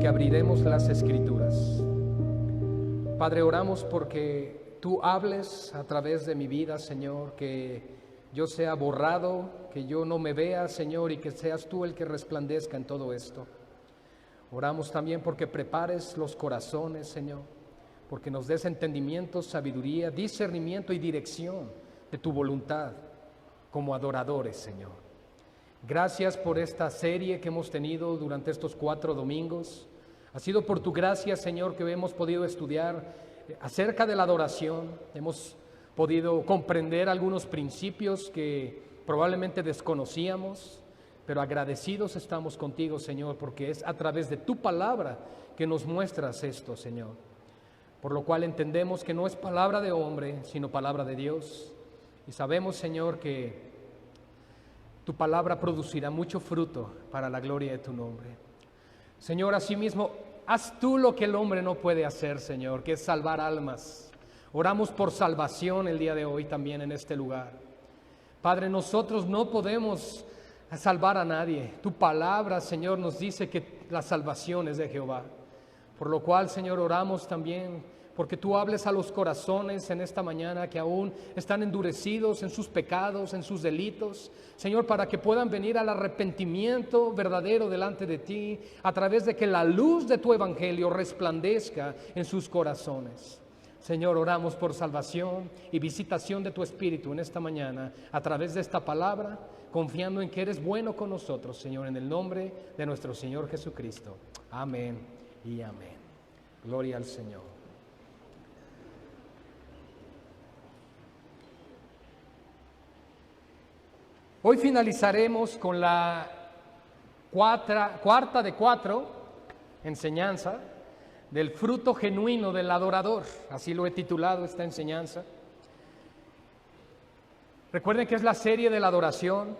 porque abriremos las Escrituras. Padre, oramos porque tú hables a través de mi vida, Señor, que yo sea borrado, que yo no me vea, Señor, y que seas tú el que resplandezca en todo esto. Oramos también porque prepares los corazones, Señor, porque nos des entendimiento, sabiduría, discernimiento y dirección de tu voluntad como adoradores, Señor. Gracias por esta serie que hemos tenido durante estos 4 domingos. Ha sido por tu gracia, Señor, que hemos podido estudiar acerca de la adoración. Hemos podido comprender algunos principios que probablemente desconocíamos, pero agradecidos estamos contigo, Señor, porque es a través de tu palabra que nos muestras esto, Señor. Por lo cual entendemos que no es palabra de hombre, sino palabra de Dios. Y sabemos, Señor, que tu palabra producirá mucho fruto para la gloria de tu nombre. Señor, asimismo, haz tú lo que el hombre no puede hacer, Señor, que es salvar almas. Oramos por salvación el día de hoy también en este lugar. Padre, nosotros no podemos salvar a nadie. Tu palabra, Señor, nos dice que la salvación es de Jehová. Por lo cual, Señor, oramos también porque tú hables a los corazones en esta mañana que aún están endurecidos en sus pecados, en sus delitos, Señor, para que puedan venir al arrepentimiento verdadero delante de ti, a través de que la luz de tu evangelio resplandezca en sus corazones. Señor, oramos por salvación y visitación de tu Espíritu en esta mañana, a través de esta palabra, confiando en que eres bueno con nosotros, Señor, en el nombre de nuestro Señor Jesucristo. Amén y amén. Gloria al Señor. Hoy finalizaremos con la cuarta de 4 enseñanza del fruto genuino del adorador. Así lo he titulado esta enseñanza. Recuerden que es la serie de la adoración.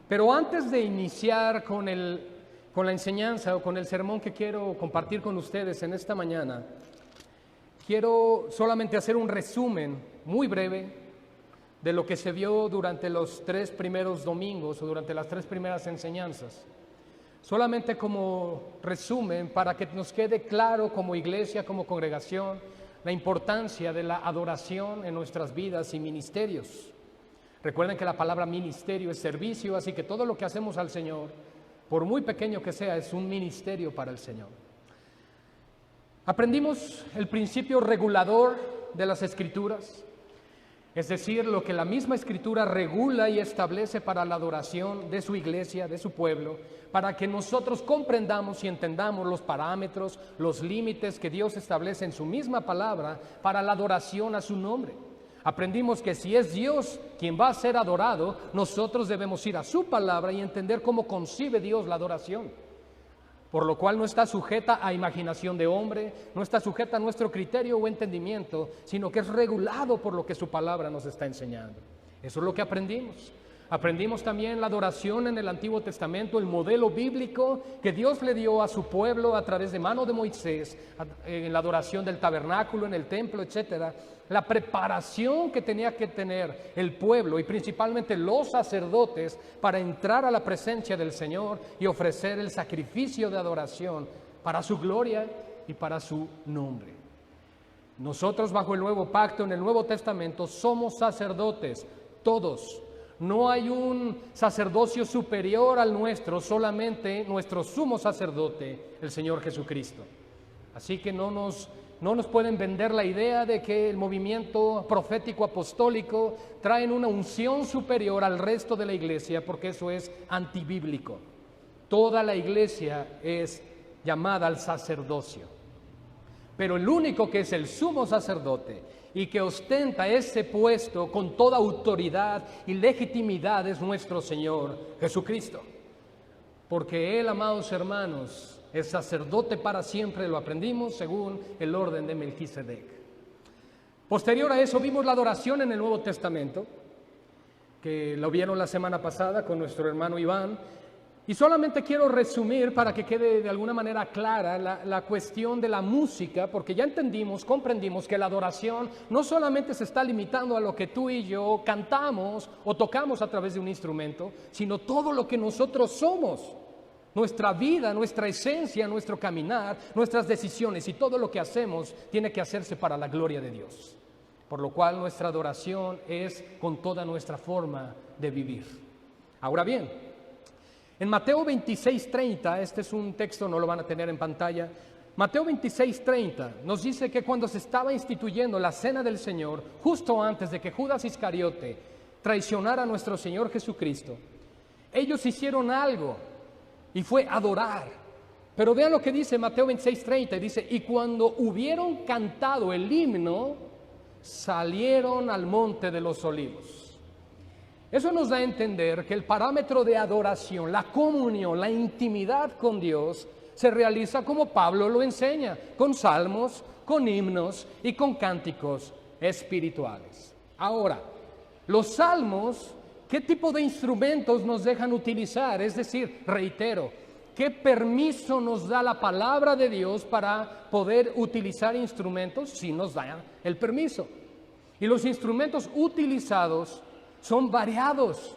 Pero antes de iniciar con la enseñanza o con el sermón que quiero compartir con ustedes en esta mañana, quiero solamente hacer un resumen muy breve de lo que se vio durante los 3 primeros domingos o durante las 3 primeras enseñanzas. Solamente como resumen para que nos quede claro como iglesia, como congregación, la importancia de la adoración en nuestras vidas y ministerios. Recuerden que la palabra ministerio es servicio, así que todo lo que hacemos al Señor, por muy pequeño que sea, es un ministerio para el Señor. Aprendimos el principio regulador de las Escrituras, es decir, lo que la misma Escritura regula y establece para la adoración de su iglesia, de su pueblo, para que nosotros comprendamos y entendamos los parámetros, los límites que Dios establece en su misma palabra para la adoración a su nombre. Aprendimos que si es Dios quien va a ser adorado, nosotros debemos ir a su palabra y entender cómo concibe Dios la adoración. Por lo cual no está sujeta a imaginación de hombre, no está sujeta a nuestro criterio o entendimiento, sino que es regulado por lo que su palabra nos está enseñando. Eso es lo que aprendimos. Aprendimos también la adoración en el Antiguo Testamento, el modelo bíblico que Dios le dio a su pueblo a través de mano de Moisés, en la adoración del tabernáculo, en el templo, etcétera. La preparación que tenía que tener el pueblo y principalmente los sacerdotes para entrar a la presencia del Señor y ofrecer el sacrificio de adoración para su gloria y para su nombre. Nosotros bajo el nuevo pacto, en el Nuevo Testamento, somos sacerdotes, todos. No hay un sacerdocio superior al nuestro, solamente nuestro sumo sacerdote, el Señor Jesucristo. Así que no nos pueden vender la idea de que el movimiento profético apostólico traen una unción superior al resto de la iglesia, porque eso es antibíblico. Toda la iglesia es llamada al sacerdocio. Pero el único que es el sumo sacerdote y que ostenta ese puesto con toda autoridad y legitimidad es nuestro Señor Jesucristo. Porque Él, amados hermanos, es sacerdote para siempre, lo aprendimos según el orden de Melquisedec. Posterior a eso vimos la adoración en el Nuevo Testamento, que lo vieron la semana pasada con nuestro hermano Iván. Y solamente quiero resumir para que quede de alguna manera clara la cuestión de la música, porque ya comprendimos que la adoración no solamente se está limitando a lo que tú y yo cantamos o tocamos a través de un instrumento, sino todo lo que nosotros somos. Nuestra vida, nuestra esencia, nuestro caminar, nuestras decisiones y todo lo que hacemos tiene que hacerse para la gloria de Dios. Por lo cual nuestra adoración es con toda nuestra forma de vivir. Ahora bien, en Mateo 26:30, este es un texto, no lo van a tener en pantalla. Mateo 26:30 nos dice que cuando se estaba instituyendo la cena del Señor, justo antes de que Judas Iscariote traicionara a nuestro Señor Jesucristo, ellos hicieron algo y fue adorar. Pero vean lo que dice Mateo 26:30, dice, y cuando hubieron cantado el himno, salieron al monte de los olivos. Eso nos da a entender que el parámetro de adoración, la comunión, la intimidad con Dios, se realiza como Pablo lo enseña, con salmos, con himnos y con cánticos espirituales. Ahora, los salmos, ¿qué tipo de instrumentos nos dejan utilizar? Es decir, reitero, ¿qué permiso nos da la palabra de Dios para poder utilizar instrumentos? Sí nos da el permiso. Y los instrumentos utilizados son variados.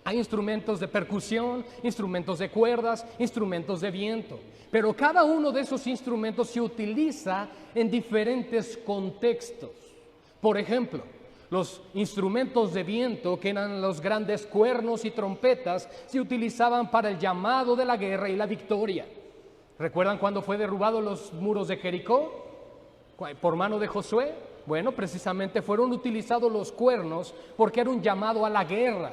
Hay instrumentos de percusión, instrumentos de cuerdas, instrumentos de viento. Pero cada uno de esos instrumentos se utiliza en diferentes contextos. Por ejemplo, los instrumentos de viento, que eran los grandes cuernos y trompetas, se utilizaban para el llamado de la guerra y la victoria. ¿Recuerdan cuando fue derrubado los muros de Jericó por mano de Josué? Bueno, precisamente fueron utilizados los cuernos porque era un llamado a la guerra.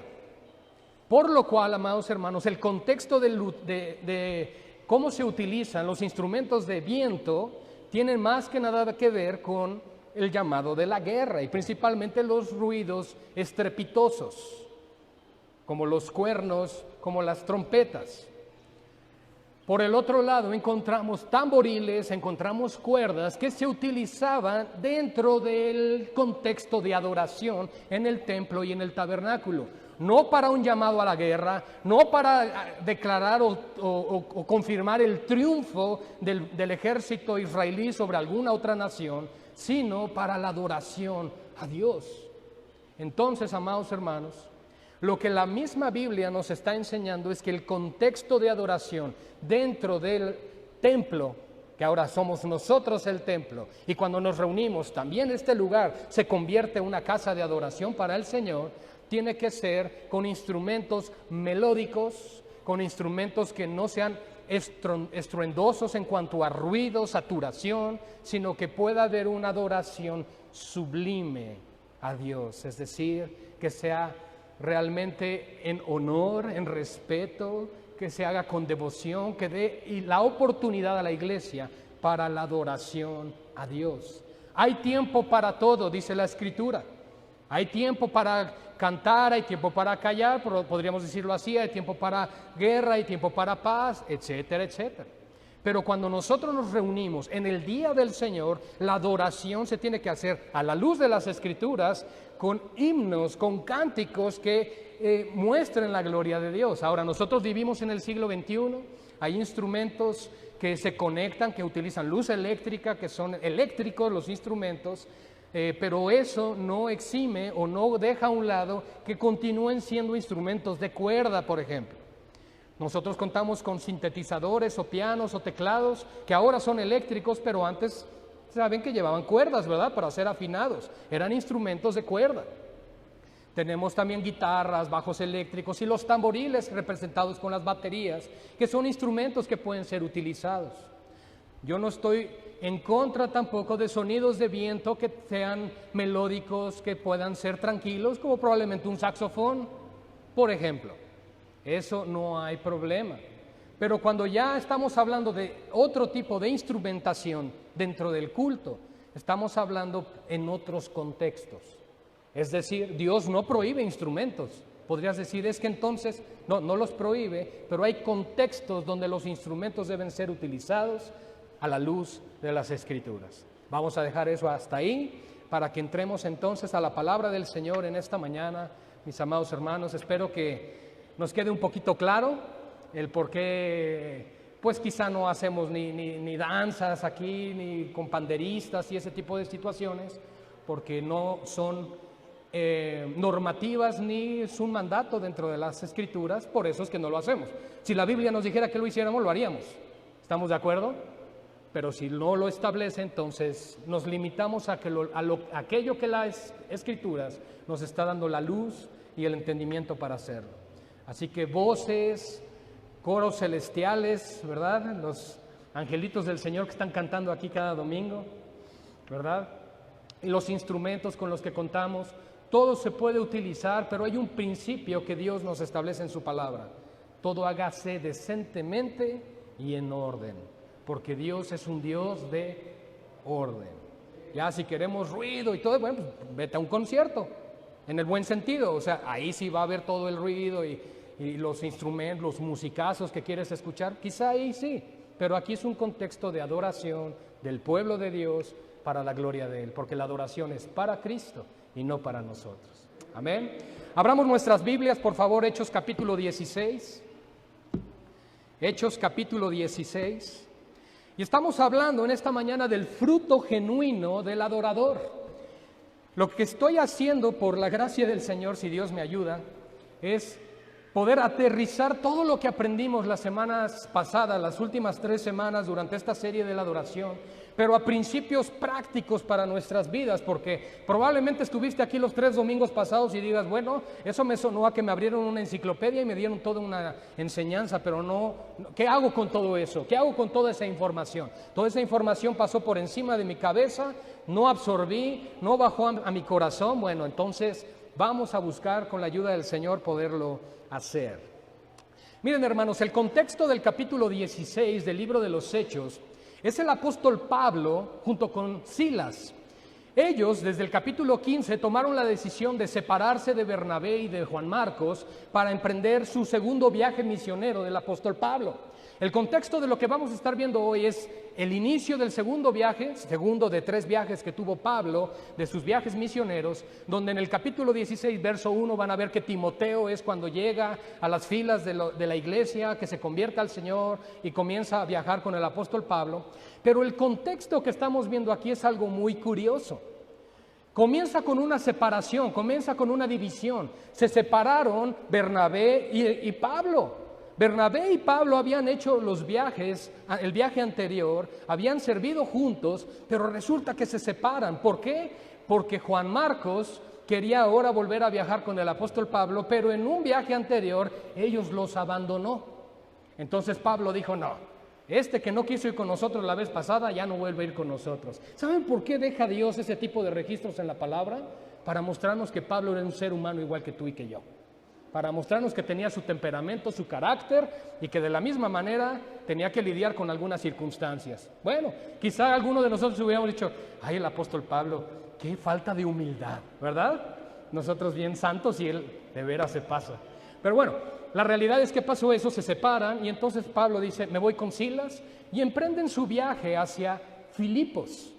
Por lo cual, amados hermanos, el contexto de cómo se utilizan los instrumentos de viento tiene más que nada que ver con el llamado de la guerra y principalmente los ruidos estrepitosos, como los cuernos, como las trompetas. Por el otro lado encontramos tamboriles, encontramos cuerdas que se utilizaban dentro del contexto de adoración en el templo y en el tabernáculo. No para un llamado a la guerra, no para declarar o confirmar el triunfo del ejército israelí sobre alguna otra nación, sino para la adoración a Dios. Entonces, amados hermanos, lo que la misma Biblia nos está enseñando es que el contexto de adoración dentro del templo, que ahora somos nosotros el templo, y cuando nos reunimos también este lugar se convierte en una casa de adoración para el Señor, tiene que ser con instrumentos melódicos, con instrumentos que no sean estruendosos en cuanto a ruido, saturación, sino que pueda haber una adoración sublime a Dios, es decir, que sea realmente en honor, en respeto, que se haga con devoción, que dé la oportunidad a la iglesia para la adoración a Dios. Hay tiempo para todo, dice la Escritura. Hay tiempo para cantar, hay tiempo para callar, podríamos decirlo así, hay tiempo para guerra, hay tiempo para paz, etcétera, etcétera. Pero cuando nosotros nos reunimos en el día del Señor, la adoración se tiene que hacer a la luz de las Escrituras, con himnos, con cánticos que muestren la gloria de Dios. Ahora, nosotros vivimos en el siglo XXI, hay instrumentos que se conectan, que utilizan luz eléctrica, que son eléctricos los instrumentos, pero eso no exime o no deja a un lado que continúen siendo instrumentos de cuerda, por ejemplo. Nosotros contamos con sintetizadores o pianos o teclados que ahora son eléctricos, pero antes saben que llevaban cuerdas, ¿verdad? Para ser afinados. Eran instrumentos de cuerda. Tenemos también guitarras, bajos eléctricos y los tamboriles representados con las baterías, que son instrumentos que pueden ser utilizados. Yo no estoy en contra tampoco de sonidos de viento que sean melódicos, que puedan ser tranquilos, como probablemente un saxofón, por ejemplo. Eso no hay problema. Pero cuando ya estamos hablando de otro tipo de instrumentación dentro del culto, estamos hablando en otros contextos. Es decir, Dios no prohíbe instrumentos. Podrías decir, es que entonces, no los prohíbe, pero hay contextos donde los instrumentos deben ser utilizados a la luz de las Escrituras. Vamos a dejar eso hasta ahí para que entremos entonces a la palabra del Señor en esta mañana. Mis amados hermanos, espero que nos quede un poquito claro el por qué, pues quizá no hacemos ni danzas aquí, ni con panderistas y ese tipo de situaciones, porque no son normativas ni es un mandato dentro de las Escrituras, por eso es que no lo hacemos. Si la Biblia nos dijera que lo hiciéramos, lo haríamos. ¿Estamos de acuerdo? Pero si no lo establece, entonces nos limitamos a aquello que las Escrituras nos está dando la luz y el entendimiento para hacerlo. Así que voces, coros celestiales, ¿verdad? Los angelitos del Señor que están cantando aquí cada domingo, ¿verdad? Y los instrumentos con los que contamos, todo se puede utilizar, pero hay un principio que Dios nos establece en su palabra. Todo hágase decentemente y en orden, porque Dios es un Dios de orden. Ya si queremos ruido y todo, bueno, pues vete a un concierto, en el buen sentido, o sea, ahí sí va a haber todo el ruido y los instrumentos, los musicazos que quieres escuchar, quizá ahí sí, pero aquí es un contexto de adoración del pueblo de Dios para la gloria de Él, porque la adoración es para Cristo y no para nosotros. Amén. Abramos nuestras Biblias, por favor, Hechos capítulo 16. Hechos capítulo 16. Y estamos hablando en esta mañana del fruto genuino del adorador. Lo que estoy haciendo por la gracia del Señor, si Dios me ayuda, es poder aterrizar todo lo que aprendimos las semanas pasadas, las últimas 3 semanas durante esta serie de la adoración, pero a principios prácticos para nuestras vidas, porque probablemente estuviste aquí los 3 domingos pasados y digas, bueno, eso me sonó a que me abrieron una enciclopedia y me dieron toda una enseñanza, pero no, ¿qué hago con todo eso? ¿Qué hago con toda esa información? Toda esa información pasó por encima de mi cabeza, no absorbí, no bajó a mi corazón. Bueno, entonces vamos a buscar con la ayuda del Señor poderlo hacer. Miren, hermanos, el contexto del capítulo 16 del libro de los Hechos es el apóstol Pablo junto con Silas. Ellos, desde el capítulo 15, tomaron la decisión de separarse de Bernabé y de Juan Marcos para emprender su segundo viaje misionero del apóstol Pablo. El contexto de lo que vamos a estar viendo hoy es el inicio del segundo viaje, segundo de 3 viajes que tuvo Pablo, de sus viajes misioneros, donde en el capítulo 16, verso 1, van a ver que Timoteo es cuando llega a las filas de la iglesia, que se convierte al Señor y comienza a viajar con el apóstol Pablo. Pero el contexto que estamos viendo aquí es algo muy curioso. Comienza con una separación, comienza con una división. Se separaron Bernabé y Pablo. Bernabé y Pablo habían hecho los viajes, el viaje anterior, habían servido juntos, pero resulta que se separan. ¿Por qué? Porque Juan Marcos quería ahora volver a viajar con el apóstol Pablo, pero en un viaje anterior ellos los abandonó. Entonces Pablo dijo, no, este que no quiso ir con nosotros la vez pasada ya no vuelve a ir con nosotros. ¿Saben por qué deja Dios ese tipo de registros en la palabra? Para mostrarnos que Pablo era un ser humano igual que tú y que yo. Para mostrarnos que tenía su temperamento, su carácter y que de la misma manera tenía que lidiar con algunas circunstancias. Bueno, quizá alguno de nosotros hubiéramos dicho, ay, el apóstol Pablo, qué falta de humildad, ¿verdad? Nosotros bien santos y él de veras se pasa. Pero bueno, la realidad es que pasó eso, se separan y entonces Pablo dice, me voy con Silas y emprenden su viaje hacia Filipos.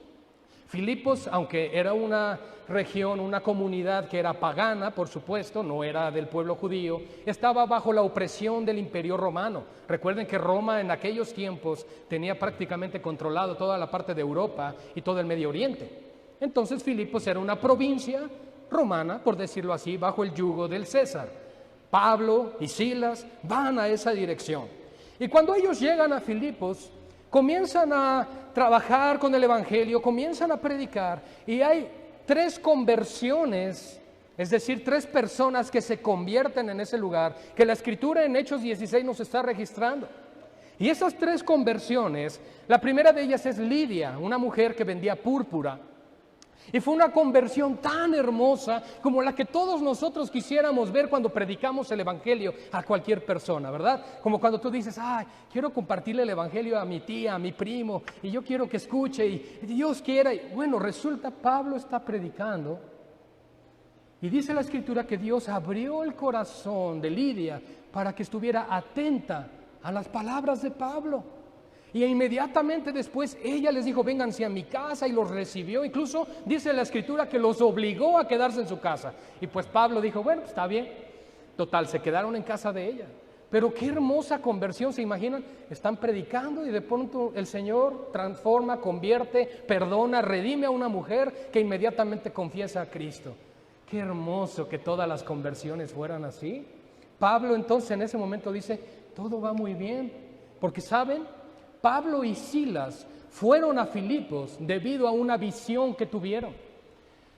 Filipos, aunque era una región, una comunidad que era pagana, por supuesto, no era del pueblo judío, estaba bajo la opresión del Imperio Romano. Recuerden que Roma en aquellos tiempos tenía prácticamente controlado toda la parte de Europa y todo el Medio Oriente. Entonces Filipos era una provincia romana, por decirlo así, bajo el yugo del César. Pablo y Silas van a esa dirección. Y cuando ellos llegan a Filipos, comienzan a trabajar con el Evangelio, comienzan a predicar y hay 3 conversiones, es decir, 3 personas que se convierten en ese lugar, que la Escritura en Hechos 16 nos está registrando. Y esas 3 conversiones, la primera de ellas es Lidia, una mujer que vendía púrpura. Y fue una conversión tan hermosa como la que todos nosotros quisiéramos ver cuando predicamos el Evangelio a cualquier persona, ¿verdad? Como cuando tú dices, ay, quiero compartirle el Evangelio a mi tía, a mi primo, y yo quiero que escuche, y Dios quiera. Y bueno, resulta, Pablo está predicando, y dice la Escritura que Dios abrió el corazón de Lidia para que estuviera atenta a las palabras de Pablo. Y inmediatamente después ella les dijo, vénganse a mi casa, y los recibió. Incluso dice la Escritura que los obligó a quedarse en su casa. Y pues Pablo dijo, bueno, pues está bien. Total, se quedaron en casa de ella. Pero qué hermosa conversión, ¿se imaginan? Están predicando y de pronto el Señor transforma, convierte, perdona, redime a una mujer que inmediatamente confiesa a Cristo. Qué hermoso que todas las conversiones fueran así. Pablo entonces en ese momento dice, todo va muy bien, porque ¿saben? Pablo y Silas fueron a Filipos debido a una visión que tuvieron.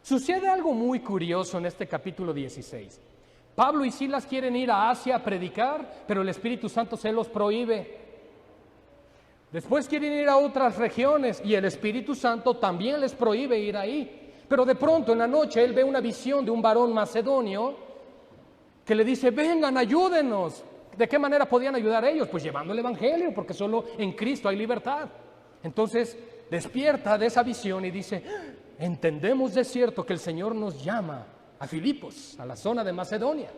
Sucede algo muy curioso en este capítulo 16. Pablo y Silas quieren ir a Asia a predicar, pero el Espíritu Santo se los prohíbe. Después quieren ir a otras regiones y el Espíritu Santo también les prohíbe ir ahí. Pero de pronto en la noche él ve una visión de un varón macedonio que le dice, vengan, ayúdenos. ¿De qué manera podían ayudar ellos? Pues llevando el Evangelio, porque solo en Cristo hay libertad. Entonces despierta de esa visión y dice, entendemos de cierto que el Señor nos llama a Filipos, a la zona de Macedonia.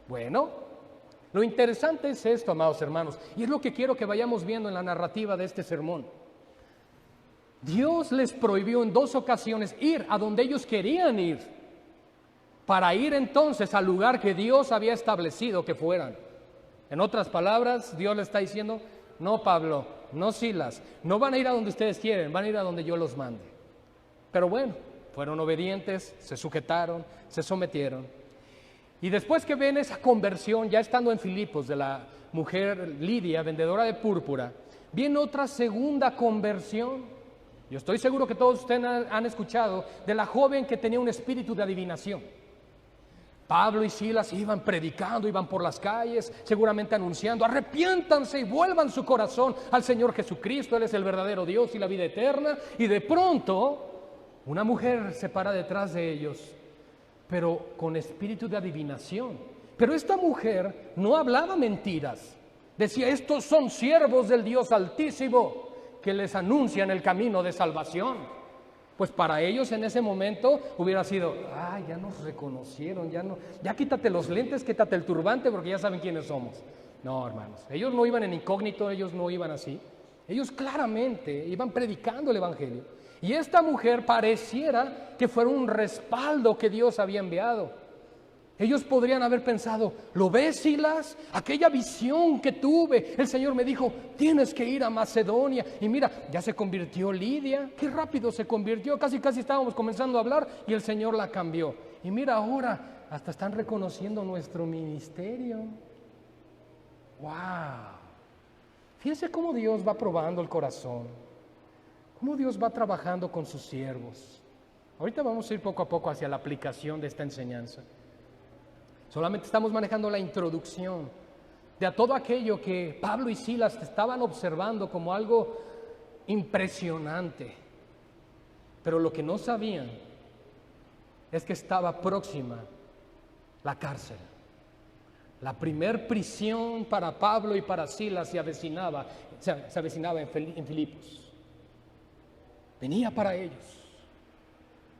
Bueno, lo interesante es esto, amados hermanos, y es lo que quiero que vayamos viendo en la narrativa de este sermón. Dios les prohibió en 2 ocasiones ir a donde ellos querían ir, para ir entonces al lugar que Dios había establecido que fueran. En otras palabras, Dios le está diciendo, no Pablo, no Silas, no van a ir a donde ustedes quieren, van a ir a donde yo los mande. Pero bueno, fueron obedientes, se sujetaron, se sometieron. Y después que ven esa conversión, ya estando en Filipos, de la mujer Lidia, vendedora de púrpura, viene otra segunda conversión. Yo estoy seguro que todos ustedes han escuchado de la joven que tenía un espíritu de adivinación. Pablo y Silas iban predicando, iban por las calles, seguramente anunciando, arrepiéntanse y vuelvan su corazón al Señor Jesucristo, Él es el verdadero Dios y la vida eterna. Y de pronto, una mujer se para detrás de ellos, pero con espíritu de adivinación. Pero esta mujer no hablaba mentiras. Decía, estos son siervos del Dios Altísimo que les anuncian el camino de salvación. Pues para ellos en ese momento hubiera sido, ya nos reconocieron, ya quítate los lentes, quítate el turbante porque ya saben quiénes somos. No, hermanos, ellos no iban en incógnito, ellos no iban así. Ellos claramente iban predicando el Evangelio. Y esta mujer pareciera que fuera un respaldo que Dios había enviado. Ellos podrían haber pensado, ¿lo ves, Silas? Aquella visión que tuve, el Señor me dijo, tienes que ir a Macedonia. Y mira, ya se convirtió Lidia, qué rápido se convirtió, casi estábamos comenzando a hablar y el Señor la cambió. Y mira ahora, hasta están reconociendo nuestro ministerio. ¡Wow! Fíjense cómo Dios va probando el corazón, cómo Dios va trabajando con sus siervos. Ahorita vamos a ir poco a poco hacia la aplicación de esta enseñanza. Solamente estamos manejando la introducción de a todo aquello que Pablo y Silas estaban observando como algo impresionante. Pero lo que no sabían es que estaba próxima la cárcel. La primer prisión para Pablo y para Silas se avecinaba en Filipos. Venía para ellos.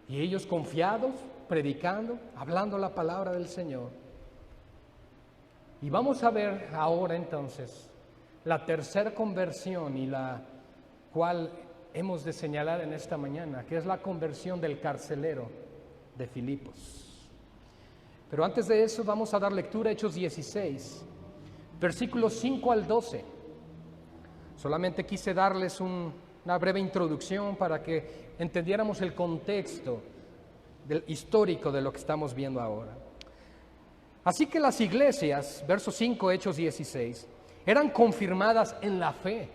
Y ellos confiados, predicando, hablando la palabra del Señor. Y vamos a ver ahora entonces la tercera conversión y la cual hemos de señalar en esta mañana, que es la conversión del carcelero de Filipos. Pero antes de eso vamos a dar lectura a Hechos 16, versículos 5 al 12. Solamente quise darles una breve introducción para que entendiéramos el contexto histórico de lo que estamos viendo ahora. Así que las iglesias, verso 5, Hechos 16, eran confirmadas en la fe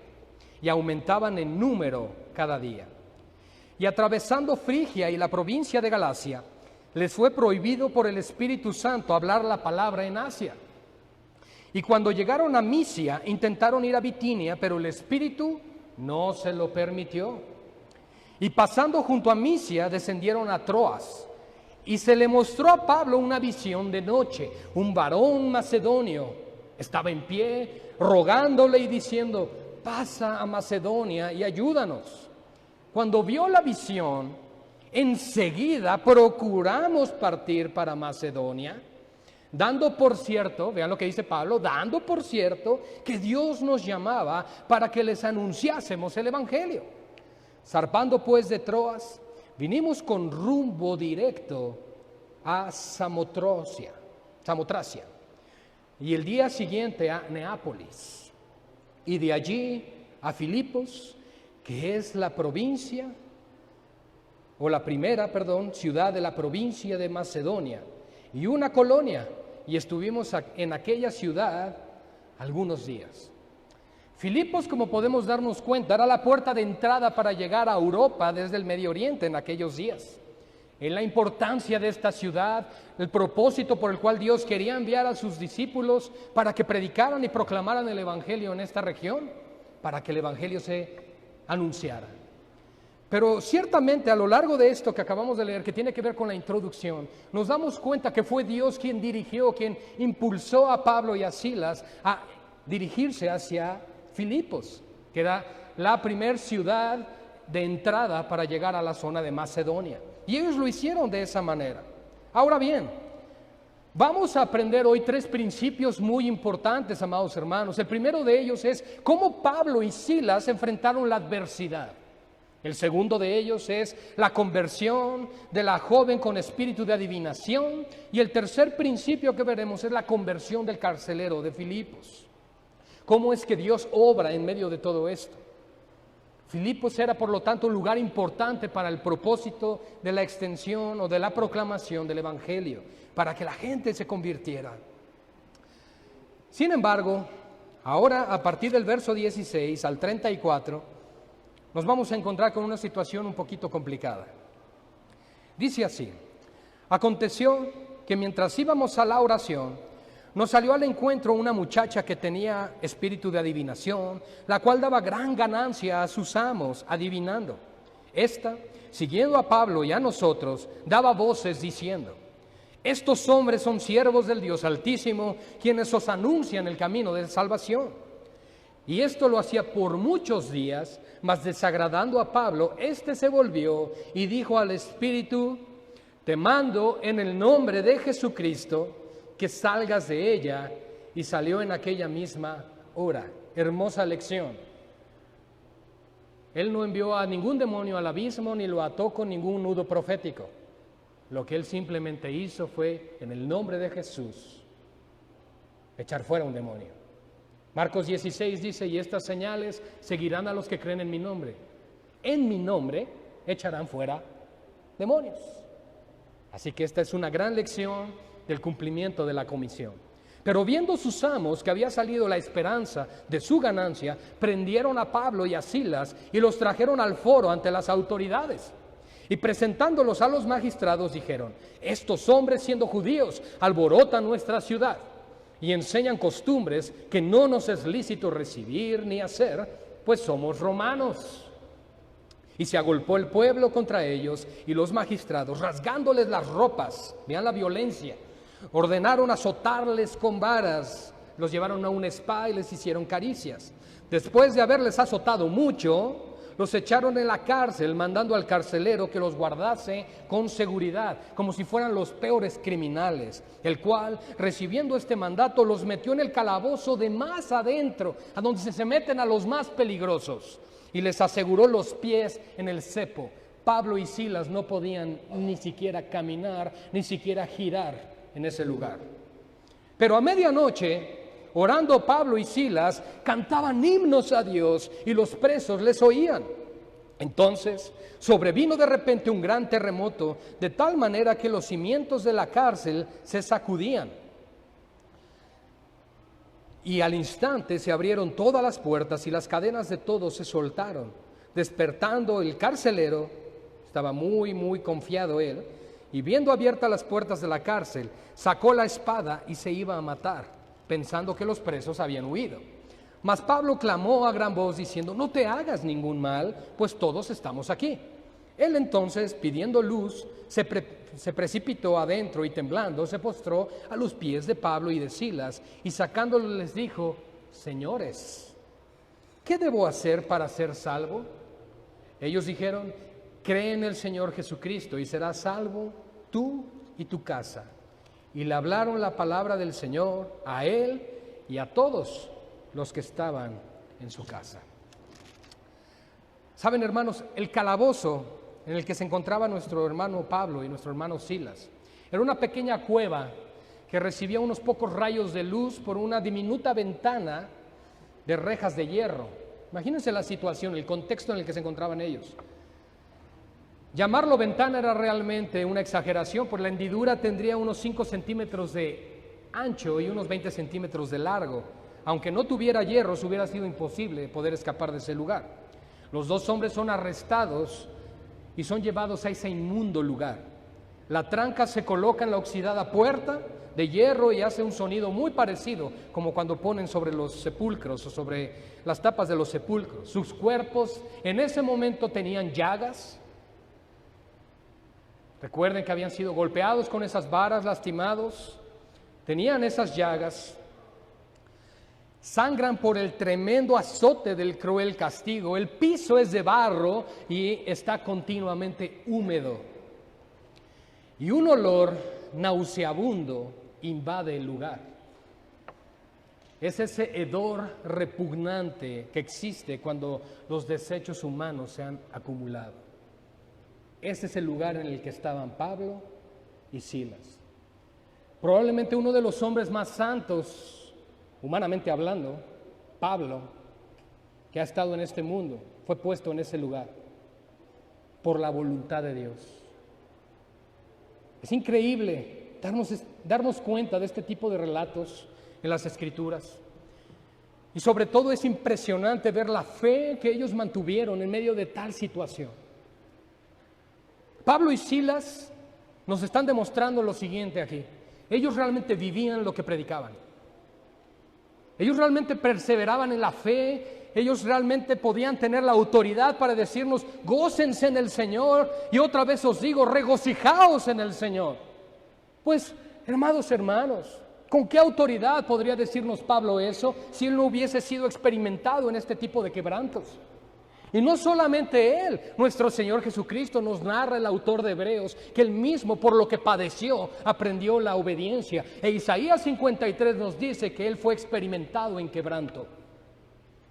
y aumentaban en número cada día. Y atravesando Frigia y la provincia de Galacia, les fue prohibido por el Espíritu Santo hablar la palabra en Asia. Y cuando llegaron a Misia, intentaron ir a Bitinia, pero el Espíritu no se lo permitió. Y pasando junto a Misia, descendieron a Troas. Y se le mostró a Pablo una visión de noche. Un varón macedonio estaba en pie, rogándole y diciendo, pasa a Macedonia y ayúdanos. Cuando vio la visión, enseguida procuramos partir para Macedonia, dando por cierto, vean lo que dice Pablo, dando por cierto que Dios nos llamaba para que les anunciásemos el Evangelio. Zarpando pues de Troas, vinimos con rumbo directo a Samotracia, y el día siguiente a Neápolis, y de allí a Filipos, que es la provincia ciudad de la provincia de Macedonia, y una colonia, y estuvimos en aquella ciudad algunos días. Filipos, como podemos darnos cuenta, era la puerta de entrada para llegar a Europa desde el Medio Oriente en aquellos días. En la importancia de esta ciudad, el propósito por el cual Dios quería enviar a sus discípulos para que predicaran y proclamaran el Evangelio en esta región, para que el Evangelio se anunciara. Pero ciertamente a lo largo de esto que acabamos de leer, que tiene que ver con la introducción, nos damos cuenta que fue Dios quien dirigió, quien impulsó a Pablo y a Silas a dirigirse hacia Filipos, que era la primer ciudad de entrada para llegar a la zona de Macedonia. Y ellos lo hicieron de esa manera. Ahora bien, vamos a aprender hoy 3 principios muy importantes, amados hermanos. El primero de ellos es cómo Pablo y Silas enfrentaron la adversidad. El segundo de ellos es la conversión de la joven con espíritu de adivinación. Y el tercer principio que veremos es la conversión del carcelero de Filipos. ¿Cómo es que Dios obra en medio de todo esto? Filipos era, por lo tanto, un lugar importante para el propósito de la extensión o de la proclamación del Evangelio, para que la gente se convirtiera. Sin embargo, ahora a partir del verso 16 al 34, nos vamos a encontrar con una situación un poquito complicada. Dice así: aconteció que mientras íbamos a la oración, nos salió al encuentro una muchacha que tenía espíritu de adivinación, la cual daba gran ganancia a sus amos adivinando. Esta, siguiendo a Pablo y a nosotros, daba voces diciendo: estos hombres son siervos del Dios Altísimo, quienes os anuncian el camino de salvación. Y esto lo hacía por muchos días, mas desagradando a Pablo, éste se volvió y dijo al espíritu: te mando en el nombre de Jesucristo que salgas de ella, y salió en aquella misma hora. Hermosa lección. Él no envió a ningún demonio al abismo, ni lo ató con ningún nudo profético. Lo que él simplemente hizo fue, en el nombre de Jesús, echar fuera un demonio. Marcos 16 dice: y estas señales seguirán a los que creen en mi nombre. En mi nombre echarán fuera demonios. Así que esta es una gran lección del cumplimiento de la comisión. Pero viendo sus amos que había salido la esperanza de su ganancia, prendieron a Pablo y a Silas y los trajeron al foro ante las autoridades. Y presentándolos a los magistrados dijeron: estos hombres, siendo judíos, alborotan nuestra ciudad y enseñan costumbres que no nos es lícito recibir ni hacer, pues somos romanos. Y se agolpó el pueblo contra ellos, y los magistrados, rasgándoles las ropas, vean la violencia, ordenaron azotarles con varas, los llevaron a un spa y les hicieron caricias. Después de haberles azotado mucho, los echaron en la cárcel, mandando al carcelero que los guardase con seguridad, como si fueran los peores criminales, el cual, recibiendo este mandato, los metió en el calabozo de más adentro, a donde se meten a los más peligrosos, y les aseguró los pies en el cepo. Pablo y Silas no podían ni siquiera caminar, ni siquiera girar en ese lugar. Pero a medianoche, orando Pablo y Silas, cantaban himnos a Dios y los presos les oían. Entonces sobrevino de repente un gran terremoto, de tal manera que los cimientos de la cárcel se sacudían. Y al instante se abrieron todas las puertas y las cadenas de todos se soltaron. Despertando el carcelero, estaba muy confiado él, y viendo abiertas las puertas de la cárcel, sacó la espada y se iba a matar, pensando que los presos habían huido. Mas Pablo clamó a gran voz diciendo: no te hagas ningún mal, pues todos estamos aquí. Él entonces, pidiendo luz, se precipitó adentro y temblando se postró a los pies de Pablo y de Silas, y sacándolos les dijo: señores, ¿qué debo hacer para ser salvo? Ellos dijeron: cree en el Señor Jesucristo y serás salvo tú y tu casa. Y le hablaron la palabra del Señor a él y a todos los que estaban en su casa. Saben, hermanos, el calabozo en el que se encontraba nuestro hermano Pablo y nuestro hermano Silas era una pequeña cueva que recibía unos pocos rayos de luz por una diminuta ventana de rejas de hierro. Imagínense la situación, el contexto en el que se encontraban ellos. Llamarlo ventana era realmente una exageración, porque la hendidura tendría unos 5 centímetros de ancho y unos 20 centímetros de largo. Aunque no tuviera hierros, hubiera sido imposible poder escapar de ese lugar. Los dos hombres son arrestados y son llevados a ese inmundo lugar. La tranca se coloca en la oxidada puerta de hierro y hace un sonido muy parecido como cuando ponen sobre los sepulcros o sobre las tapas de los sepulcros. Sus cuerpos en ese momento tenían llagas. Recuerden que habían sido golpeados con esas varas, lastimados. Tenían esas llagas. Sangran por el tremendo azote del cruel castigo. El piso es de barro y está continuamente húmedo. Y un olor nauseabundo invade el lugar. Es ese hedor repugnante que existe cuando los desechos humanos se han acumulado. Ese es el lugar en el que estaban Pablo y Silas. Probablemente uno de los hombres más santos, humanamente hablando, Pablo, que ha estado en este mundo, fue puesto en ese lugar por la voluntad de Dios. Es increíble darnos cuenta de este tipo de relatos en las Escrituras. Y sobre todo es impresionante ver la fe que ellos mantuvieron en medio de tal situación. Pablo y Silas nos están demostrando lo siguiente aquí. Ellos realmente vivían lo que predicaban. Ellos realmente perseveraban en la fe. Ellos realmente podían tener la autoridad para decirnos, gócense en el Señor. Y otra vez os digo, regocijaos en el Señor. Pues, hermanos, ¿con qué autoridad podría decirnos Pablo eso si él no hubiese sido experimentado en este tipo de quebrantos? Y no solamente él, nuestro Señor Jesucristo nos narra el autor de Hebreos que él mismo por lo que padeció aprendió la obediencia. E Isaías 53 nos dice que él fue experimentado en quebranto.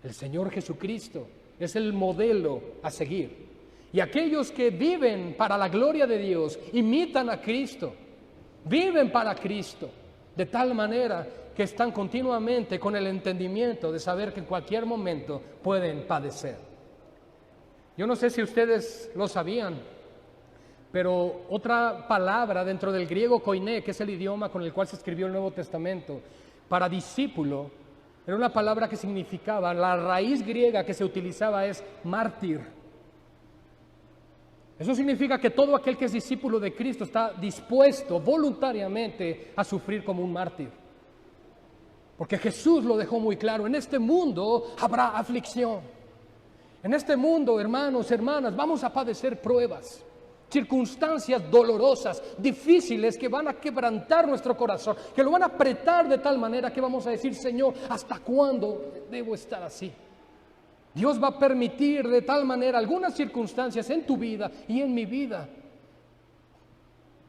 El Señor Jesucristo es el modelo a seguir. Y aquellos que viven para la gloria de Dios imitan a Cristo, viven para Cristo, de tal manera que están continuamente con el entendimiento de saber que en cualquier momento pueden padecer. Yo no sé si ustedes lo sabían, pero otra palabra dentro del griego koiné, que es el idioma con el cual se escribió el Nuevo Testamento, para discípulo, era una palabra que significaba, la raíz griega que se utilizaba es mártir. Eso significa que todo aquel que es discípulo de Cristo está dispuesto voluntariamente a sufrir como un mártir. Porque Jesús lo dejó muy claro, en este mundo habrá aflicción. En este mundo, hermanos, hermanas, vamos a padecer pruebas, circunstancias dolorosas, difíciles, que van a quebrantar nuestro corazón, que lo van a apretar de tal manera que vamos a decir, Señor, ¿hasta cuándo debo estar así? Dios va a permitir de tal manera algunas circunstancias en tu vida y en mi vida,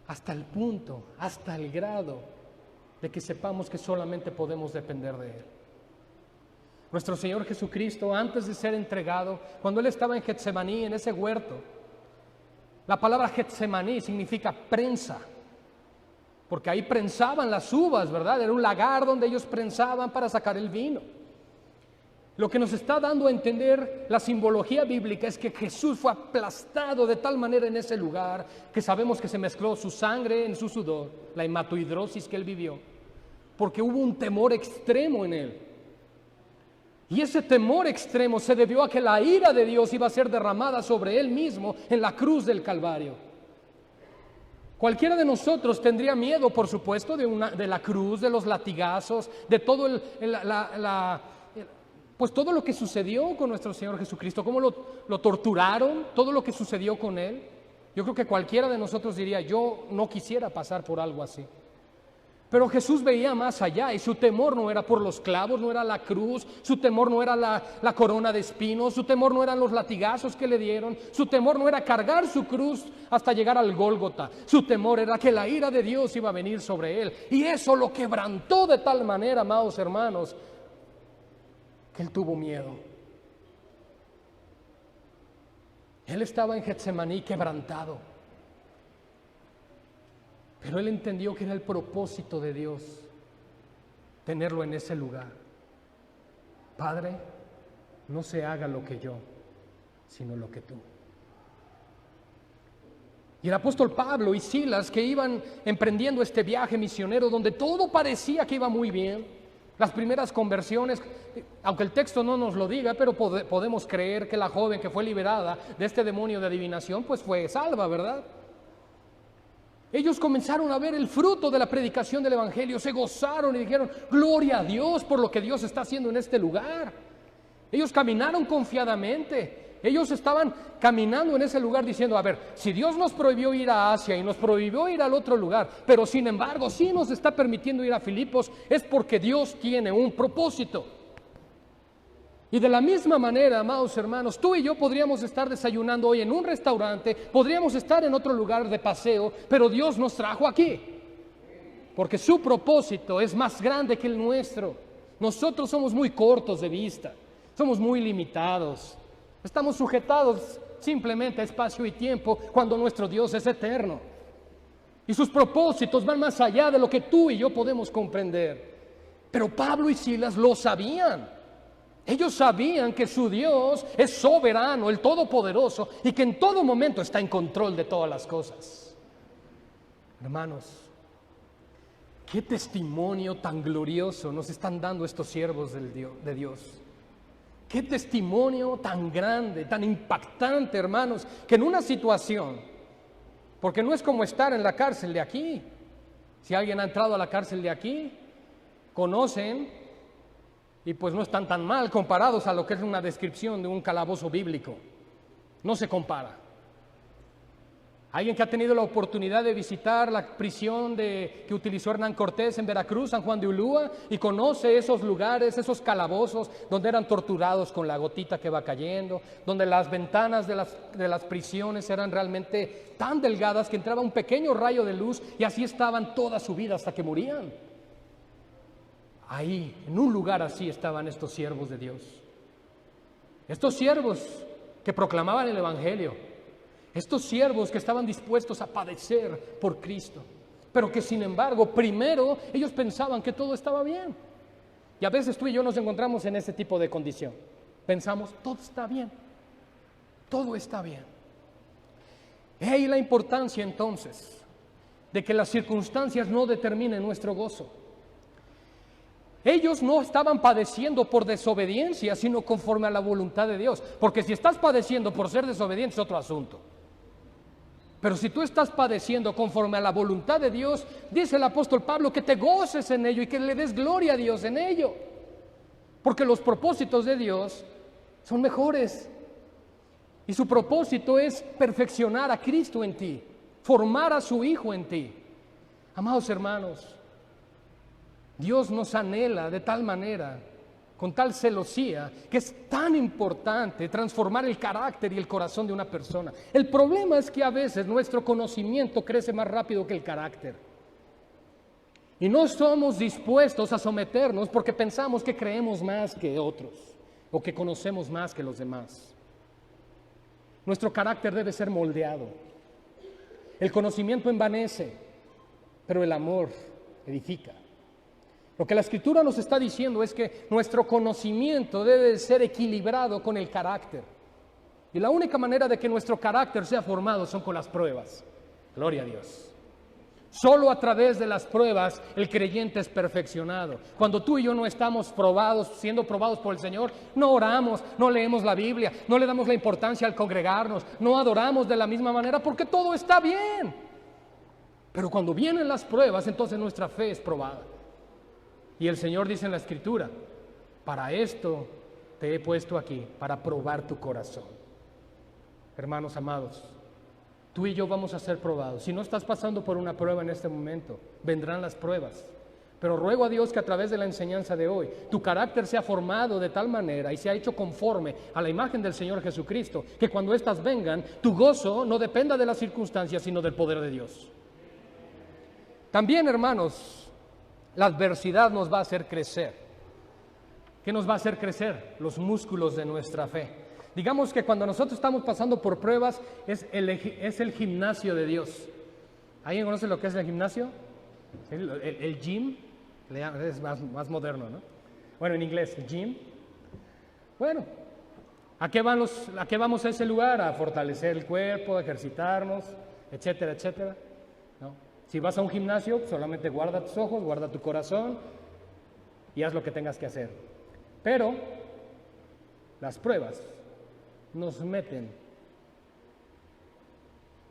hasta el punto, hasta el grado de que sepamos que solamente podemos depender de Él. Nuestro Señor Jesucristo, antes de ser entregado, cuando Él estaba en Getsemaní, en ese huerto, la palabra Getsemaní significa prensa, porque ahí prensaban las uvas, ¿verdad? Era un lagar donde ellos prensaban para sacar el vino. Lo que nos está dando a entender la simbología bíblica es que Jesús fue aplastado de tal manera en ese lugar que sabemos que se mezcló su sangre en su sudor, la hematohidrosis que Él vivió, porque hubo un temor extremo en Él. Y ese temor extremo se debió a que la ira de Dios iba a ser derramada sobre Él mismo en la cruz del Calvario. Cualquiera de nosotros tendría miedo, por supuesto, de la cruz, de los latigazos, de todo pues todo lo que sucedió con nuestro Señor Jesucristo, cómo lo torturaron, todo lo que sucedió con Él. Yo creo que cualquiera de nosotros diría, yo no quisiera pasar por algo así. Pero Jesús veía más allá y su temor no era por los clavos, no era la cruz, su temor no era la corona de espinos, su temor no eran los latigazos que le dieron, su temor no era cargar su cruz hasta llegar al Gólgota, su temor era que la ira de Dios iba a venir sobre Él. Y eso lo quebrantó de tal manera, amados hermanos, que Él tuvo miedo. Él estaba en Getsemaní quebrantado. Pero Él entendió que era el propósito de Dios tenerlo en ese lugar. Padre, no se haga lo que yo, sino lo que tú. Y el apóstol Pablo y Silas, que iban emprendiendo este viaje misionero donde todo parecía que iba muy bien, las primeras conversiones, aunque el texto no nos lo diga, pero podemos creer que la joven que fue liberada de este demonio de adivinación, pues fue salva, ¿verdad? Ellos comenzaron a ver el fruto de la predicación del Evangelio, se gozaron y dijeron, gloria a Dios por lo que Dios está haciendo en este lugar. Ellos caminaron confiadamente. Ellos estaban caminando en ese lugar diciendo, a ver, si Dios nos prohibió ir a Asia y nos prohibió ir al otro lugar, pero sin embargo sí nos está permitiendo ir a Filipos, es porque Dios tiene un propósito. Y de la misma manera, amados hermanos, tú y yo podríamos estar desayunando hoy en un restaurante, podríamos estar en otro lugar de paseo, pero Dios nos trajo aquí, porque su propósito es más grande que el nuestro. Nosotros somos muy cortos de vista, somos muy limitados. Estamos sujetados simplemente a espacio y tiempo cuando nuestro Dios es eterno. Y sus propósitos van más allá de lo que tú y yo podemos comprender. Pero Pablo y Silas lo sabían. Ellos sabían que su Dios es soberano, el Todopoderoso, y que en todo momento está en control de todas las cosas. Hermanos, qué testimonio tan glorioso nos están dando estos siervos de Dios. Qué testimonio tan grande, tan impactante, hermanos, que en una situación, porque no es como estar en la cárcel de aquí. Si alguien ha entrado a la cárcel de aquí, conocen y pues no están tan mal comparados a lo que es una descripción de un calabozo bíblico. No se compara. Alguien que ha tenido la oportunidad de visitar la prisión que utilizó Hernán Cortés en Veracruz, San Juan de Ulúa, y conoce esos lugares, esos calabozos donde eran torturados con la gotita que va cayendo, donde las ventanas de las prisiones eran realmente tan delgadas que entraba un pequeño rayo de luz y así estaban toda su vida hasta que morían. Ahí, en un lugar así estaban estos siervos de Dios. Estos siervos que proclamaban el Evangelio. Estos siervos que estaban dispuestos a padecer por Cristo, pero que sin embargo, primero ellos pensaban que todo estaba bien. Y a veces tú y yo nos encontramos en ese tipo de condición. Pensamos, todo está bien, todo está bien. He ahí la importancia entonces de que las circunstancias no determinen nuestro gozo. Ellos no estaban padeciendo por desobediencia, sino conforme a la voluntad de Dios. Porque si estás padeciendo por ser desobediente es otro asunto. Pero si tú estás padeciendo conforme a la voluntad de Dios, dice el apóstol Pablo que te goces en ello y que le des gloria a Dios en ello. Porque los propósitos de Dios son mejores. Y su propósito es perfeccionar a Cristo en ti, formar a su Hijo en ti. Amados hermanos, Dios nos anhela de tal manera, con tal celosía, que es tan importante transformar el carácter y el corazón de una persona. El problema es que a veces nuestro conocimiento crece más rápido que el carácter. Y no somos dispuestos a someternos porque pensamos que creemos más que otros o que conocemos más que los demás. Nuestro carácter debe ser moldeado. El conocimiento envanece, pero el amor edifica. Lo que la Escritura nos está diciendo es que nuestro conocimiento debe ser equilibrado con el carácter. Y la única manera de que nuestro carácter sea formado son con las pruebas. Gloria a Dios. Solo a través de las pruebas el creyente es perfeccionado. Cuando tú y yo no estamos probados, siendo probados por el Señor, no oramos, no leemos la Biblia, no le damos la importancia al congregarnos, no adoramos de la misma manera porque todo está bien. Pero cuando vienen las pruebas, entonces nuestra fe es probada. Y el Señor dice en la Escritura, para esto te he puesto aquí, para probar tu corazón. Hermanos amados, tú y yo vamos a ser probados. Si no estás pasando por una prueba en este momento, vendrán las pruebas. Pero ruego a Dios que a través de la enseñanza de hoy, tu carácter sea formado de tal manera y sea hecho conforme a la imagen del Señor Jesucristo, que cuando éstas vengan, tu gozo no dependa de las circunstancias, sino del poder de Dios. También, hermanos, la adversidad nos va a hacer crecer. ¿Qué nos va a hacer crecer? Los músculos de nuestra fe. Digamos que cuando nosotros estamos pasando por pruebas, es el gimnasio de Dios. ¿Alguien conoce lo que es el gimnasio? El gym, es más moderno, ¿no? Bueno, en inglés, gym. Bueno, ¿a qué vamos a ese lugar? A fortalecer el cuerpo, a ejercitarnos. etcétera, etcétera, ¿no? Si vas a un gimnasio, solamente guarda tus ojos, guarda tu corazón y haz lo que tengas que hacer. Pero las pruebas nos meten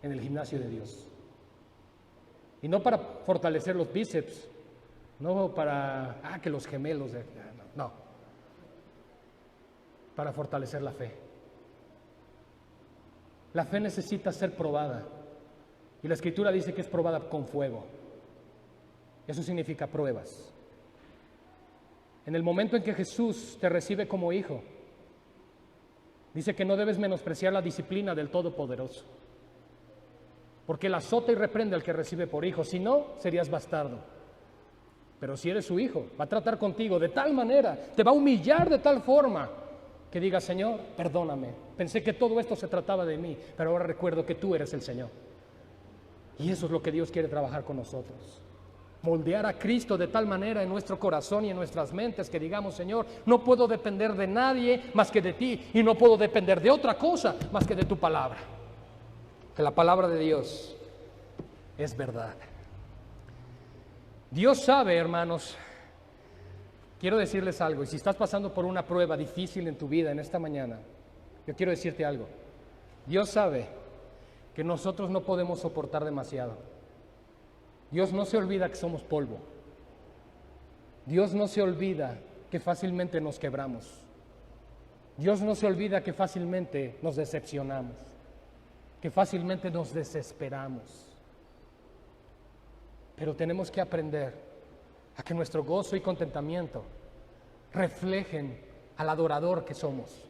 en el gimnasio de Dios. Y no para fortalecer los bíceps, no para, que los gemelos, no, para fortalecer la fe. La fe necesita ser probada. Y la Escritura dice que es probada con fuego. Eso significa pruebas. En el momento en que Jesús te recibe como hijo, dice que no debes menospreciar la disciplina del Todopoderoso. Porque Él azota y reprende al que recibe por hijo. Si no, serías bastardo. Pero si eres su hijo, va a tratar contigo de tal manera, te va a humillar de tal forma, que diga: Señor, perdóname. Pensé que todo esto se trataba de mí, pero ahora recuerdo que tú eres el Señor. Y eso es lo que Dios quiere trabajar con nosotros. Moldear a Cristo de tal manera en nuestro corazón y en nuestras mentes que digamos: Señor, no puedo depender de nadie más que de ti, y no puedo depender de otra cosa más que de tu palabra. Que la palabra de Dios es verdad. Dios sabe, hermanos, quiero decirles algo, y si estás pasando por una prueba difícil en tu vida en esta mañana, yo quiero decirte algo. Dios sabe que nosotros no podemos soportar demasiado. Dios no se olvida que somos polvo. Dios no se olvida que fácilmente nos quebramos. Dios no se olvida que fácilmente nos decepcionamos, que fácilmente nos desesperamos. Pero tenemos que aprender a que nuestro gozo y contentamiento reflejen al adorador que somos.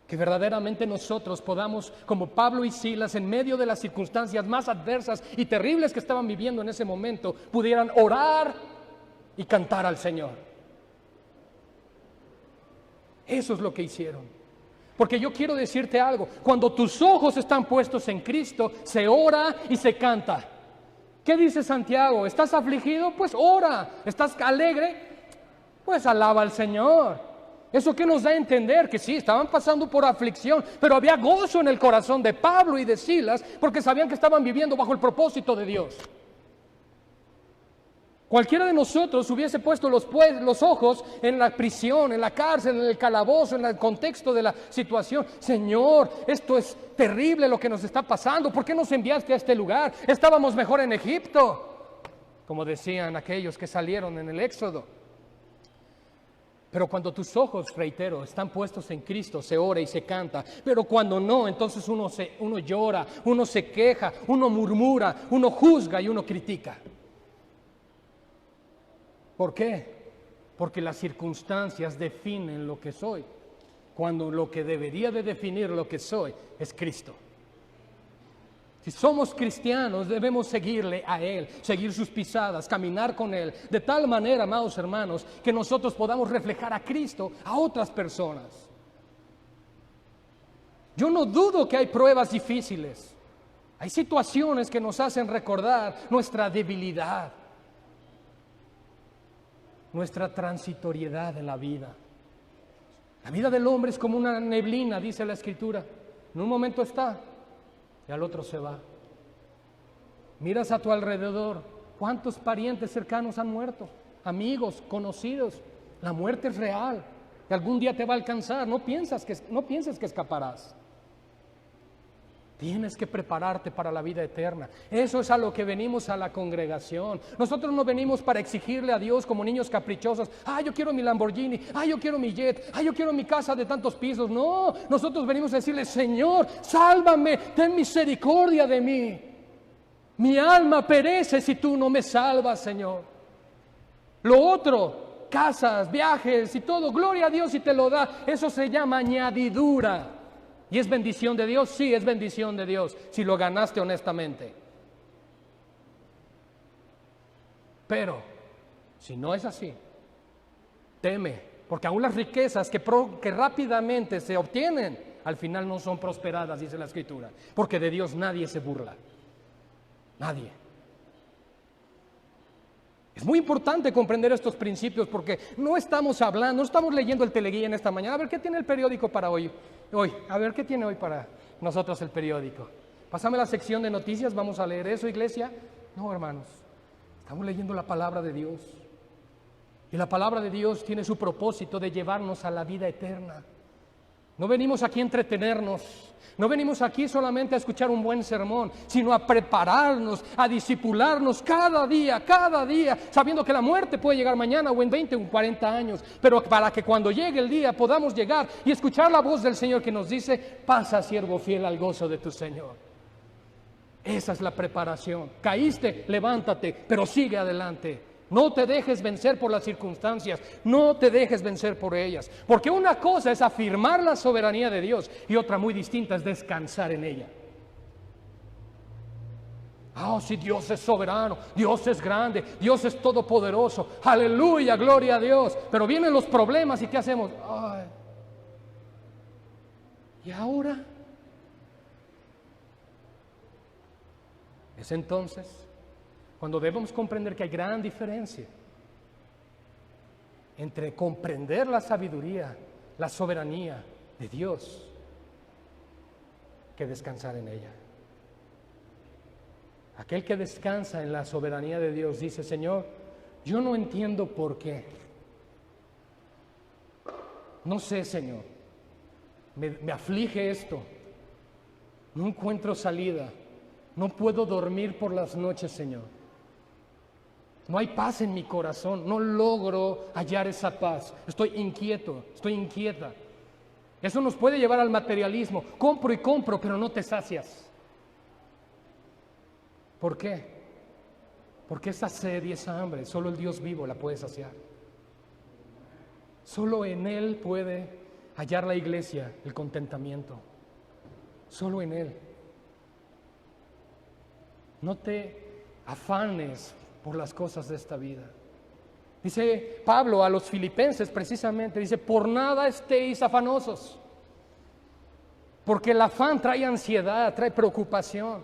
Que verdaderamente nosotros podamos, como Pablo y Silas, en medio de las circunstancias más adversas y terribles que estaban viviendo en ese momento, pudieran orar y cantar al Señor. Eso es lo que hicieron. Porque yo quiero decirte algo: cuando tus ojos están puestos en Cristo, se ora y se canta. ¿Qué dice Santiago? ¿Estás afligido? Pues ora. ¿Estás alegre? Pues alaba al Señor. ¿Eso qué nos da a entender? Que sí, estaban pasando por aflicción, pero había gozo en el corazón de Pablo y de Silas, porque sabían que estaban viviendo bajo el propósito de Dios. Cualquiera de nosotros hubiese puesto los ojos en la prisión, en la cárcel, en el calabozo, en el contexto de la situación. Señor, esto es terrible lo que nos está pasando. ¿Por qué nos enviaste a este lugar? Estábamos mejor en Egipto, como decían aquellos que salieron en el Éxodo. Pero cuando tus ojos, reitero, están puestos en Cristo, se ora y se canta. Pero cuando no, entonces uno llora, uno se queja, uno murmura, uno juzga y uno critica. ¿Por qué? Porque las circunstancias definen lo que soy, cuando lo que debería de definir lo que soy es Cristo. Si somos cristianos, debemos seguirle a Él, seguir sus pisadas, caminar con Él, de tal manera, amados hermanos, que nosotros podamos reflejar a Cristo a otras personas. Yo no dudo que hay pruebas difíciles, hay situaciones que nos hacen recordar nuestra debilidad, nuestra transitoriedad en la vida. La vida del hombre es como una neblina, dice la Escritura. En un momento está y al otro se va. Miras a tu alrededor, ¿cuántos parientes cercanos han muerto? Amigos, conocidos. La muerte es real y algún día te va a alcanzar. No pienses que escaparás. Tienes que prepararte para la vida eterna. Eso es a lo que venimos a la congregación. Nosotros no venimos para exigirle a Dios como niños caprichosos: yo quiero mi Lamborghini, yo quiero mi jet, yo quiero mi casa de tantos pisos. No, nosotros venimos a decirle: Señor, sálvame, ten misericordia de mí. Mi alma perece si tú no me salvas, Señor. Lo otro, casas, viajes y todo, gloria a Dios si te lo da. Eso se llama añadidura. ¿Y es bendición de Dios? Sí, es bendición de Dios, si lo ganaste honestamente. Pero, si no es así, teme, porque aún las riquezas que rápidamente se obtienen, al final no son prosperadas, dice la Escritura, porque de Dios nadie se burla. Nadie. Es muy importante comprender estos principios, porque no estamos leyendo el teleguía en esta mañana. A ver, ¿qué tiene el periódico para hoy? A ver, ¿qué tiene hoy para nosotros el periódico? Pásame la sección de noticias, vamos a leer eso, iglesia. No, hermanos, estamos leyendo la palabra de Dios. Y la palabra de Dios tiene su propósito de llevarnos a la vida eterna. No venimos aquí a entretenernos, no venimos aquí solamente a escuchar un buen sermón, sino a prepararnos, a discipularnos cada día, sabiendo que la muerte puede llegar mañana o en 20 o en 40 años, pero para que cuando llegue el día podamos llegar y escuchar la voz del Señor que nos dice: pasa, siervo fiel, al gozo de tu Señor. Esa es la preparación. Caíste, levántate, pero sigue adelante. No te dejes vencer por las circunstancias, no te dejes vencer por ellas, porque una cosa es afirmar la soberanía de Dios y otra muy distinta es descansar en ella. Oh, si Dios es soberano, Dios es grande, Dios es todopoderoso, aleluya, gloria a Dios, pero vienen los problemas y ¿qué hacemos? Ay. ¿Y ahora? Es entonces cuando debemos comprender que hay gran diferencia entre comprender la sabiduría, la soberanía de Dios, que descansar en ella. Aquel que descansa en la soberanía de Dios dice: Señor, yo no entiendo por qué. No sé, Señor, me aflige esto, no encuentro salida, no puedo dormir por las noches, Señor. No hay paz en mi corazón, no logro hallar esa paz. Estoy inquieto, estoy inquieta. Eso nos puede llevar al materialismo. Compro y compro, pero no te sacias. ¿Por qué? Porque esa sed y esa hambre, solo el Dios vivo la puede saciar. Solo en Él puede hallar la iglesia el contentamiento. Solo en Él. No te afanes por las cosas de esta vida. Dice Pablo a los filipenses precisamente, dice: por nada estéis afanosos, porque el afán trae ansiedad, trae preocupación.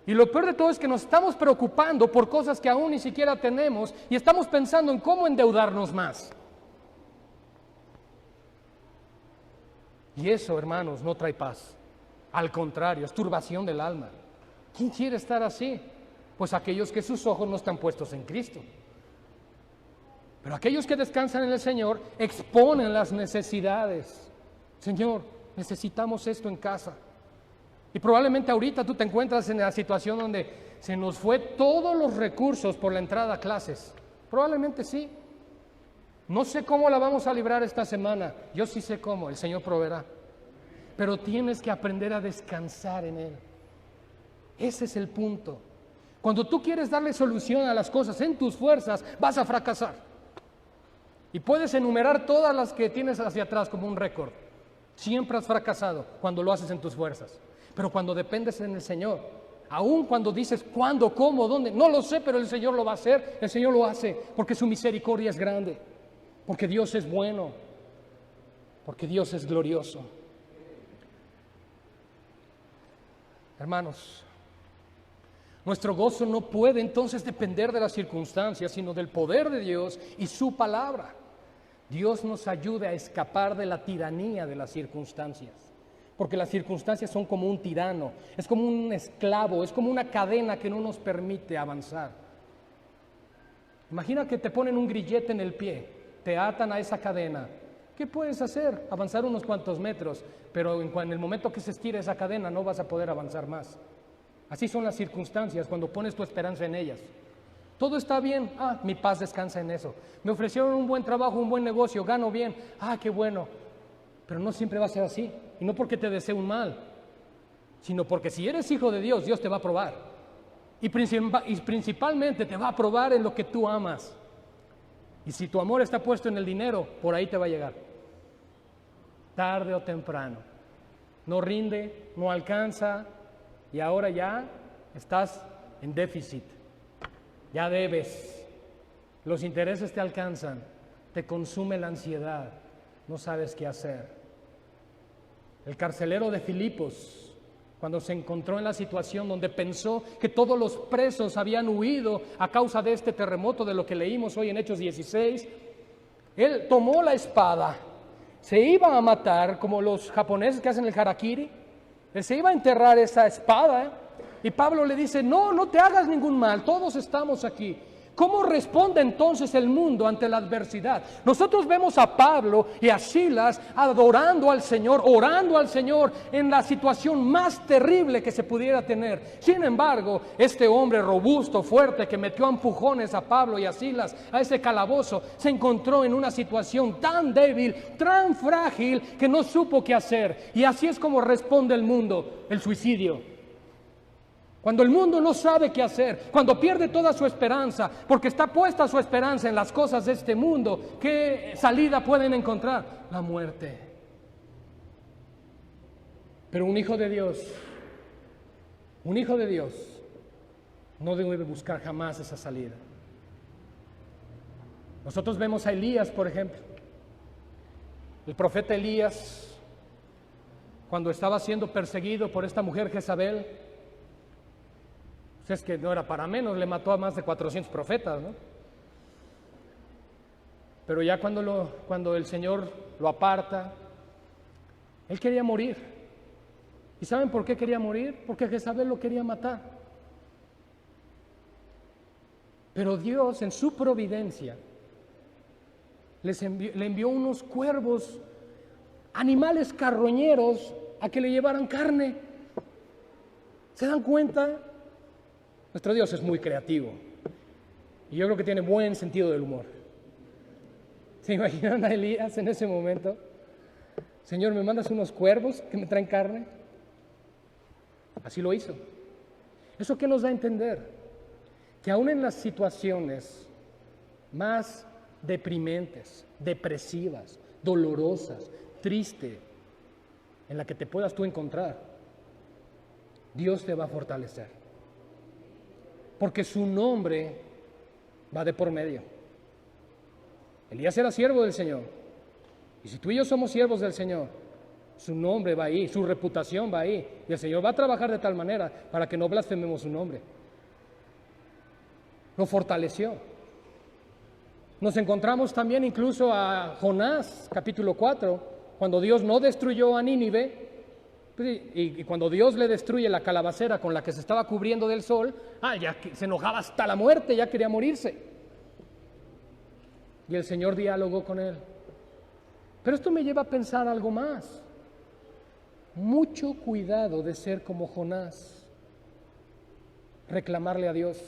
Y lo peor de todo es que nos estamos preocupando por cosas que aún ni siquiera tenemos y estamos pensando en cómo endeudarnos más. Y eso, hermanos, no trae paz. Al contrario, es turbación del alma. ¿Quién quiere estar así? Pues aquellos que sus ojos no están puestos en Cristo. Pero aquellos que descansan en el Señor exponen las necesidades. Señor, necesitamos esto en casa. Y probablemente ahorita tú te encuentras en la situación donde se nos fue todos los recursos por la entrada a clases. Probablemente sí. No sé cómo la vamos a librar esta semana. Yo sí sé cómo, el Señor proveerá. Pero tienes que aprender a descansar en Él. Ese es el punto. Cuando tú quieres darle solución a las cosas en tus fuerzas, vas a fracasar. Y puedes enumerar todas las que tienes hacia atrás como un récord. Siempre has fracasado cuando lo haces en tus fuerzas. Pero cuando dependes en el Señor, aun cuando dices cuándo, cómo, dónde, no lo sé, pero el Señor lo va a hacer, el Señor lo hace, porque su misericordia es grande, porque Dios es bueno, porque Dios es glorioso. Hermanos, nuestro gozo no puede entonces depender de las circunstancias, sino del poder de Dios y su palabra. Dios nos ayude a escapar de la tiranía de las circunstancias, porque las circunstancias son como un tirano, es como un esclavo, es como una cadena que no nos permite avanzar. Imagina que te ponen un grillete en el pie, te atan a esa cadena. ¿Qué puedes hacer? Avanzar unos cuantos metros, pero en el momento que se estire esa cadena no vas a poder avanzar más. Así son las circunstancias cuando pones tu esperanza en ellas. Todo está bien, mi paz descansa en eso. Me ofrecieron un buen trabajo, un buen negocio, gano bien, qué bueno. Pero no siempre va a ser así, y no porque te desee un mal, sino porque si eres hijo de Dios, Dios te va a probar. Y principalmente te va a probar en lo que tú amas. Y si tu amor está puesto en el dinero, por ahí te va a llegar. Tarde o temprano. No rinde, no alcanza, y ahora ya estás en déficit. Ya debes. Los intereses te alcanzan, te consume la ansiedad, no sabes qué hacer. El carcelero de Filipos, cuando se encontró en la situación donde pensó que todos los presos habían huido a causa de este terremoto, de lo que leímos hoy en Hechos 16, él tomó la espada, se iba a matar como los japoneses que hacen el harakiri, se iba a enterrar esa espada, y Pablo le dice, no, no te hagas ningún mal, todos estamos aquí. ¿Cómo responde entonces el mundo ante la adversidad? Nosotros vemos a Pablo y a Silas adorando al Señor, orando al Señor en la situación más terrible que se pudiera tener. Sin embargo, este hombre robusto, fuerte, que metió a empujones a Pablo y a Silas a ese calabozo, se encontró en una situación tan débil, tan frágil, que no supo qué hacer. Y así es como responde el mundo: el suicidio. Cuando el mundo no sabe qué hacer, cuando pierde toda su esperanza, porque está puesta su esperanza en las cosas de este mundo, ¿qué salida pueden encontrar? La muerte. Pero un hijo de Dios no debe buscar jamás esa salida. Nosotros vemos a Elías, por ejemplo. El profeta Elías, cuando estaba siendo perseguido por esta mujer Jezabel, es que no era para menos, le mató a más de 400 profetas, ¿no? Pero ya cuando el Señor lo aparta, él quería morir. ¿Y saben por qué quería morir? Porque Jezabel lo quería matar. Pero Dios, en su providencia, le envió unos cuervos, animales carroñeros, a que le llevaran carne. ¿Se dan cuenta? Nuestro Dios es muy creativo y yo creo que tiene buen sentido del humor. ¿Se imaginan a Elías en ese momento? Señor, ¿me mandas unos cuervos que me traen carne? Así lo hizo. ¿Eso qué nos da a entender? Que aún en las situaciones más deprimentes, depresivas, dolorosas, tristes, en la que te puedas tú encontrar, Dios te va a fortalecer. Porque su nombre va de por medio. Elías era siervo del Señor. Y si tú y yo somos siervos del Señor, su nombre va ahí, su reputación va ahí. Y el Señor va a trabajar de tal manera para que no blasfememos su nombre. Lo fortaleció. Nos encontramos también incluso a Jonás, capítulo 4, cuando Dios no destruyó a Nínive. Y cuando Dios le destruye la calabacera con la que se estaba cubriendo del sol, ya se enojaba hasta la muerte, ya quería morirse. Y el Señor dialogó con él. Pero esto me lleva a pensar algo más. Mucho cuidado de ser como Jonás. Reclamarle a Dios.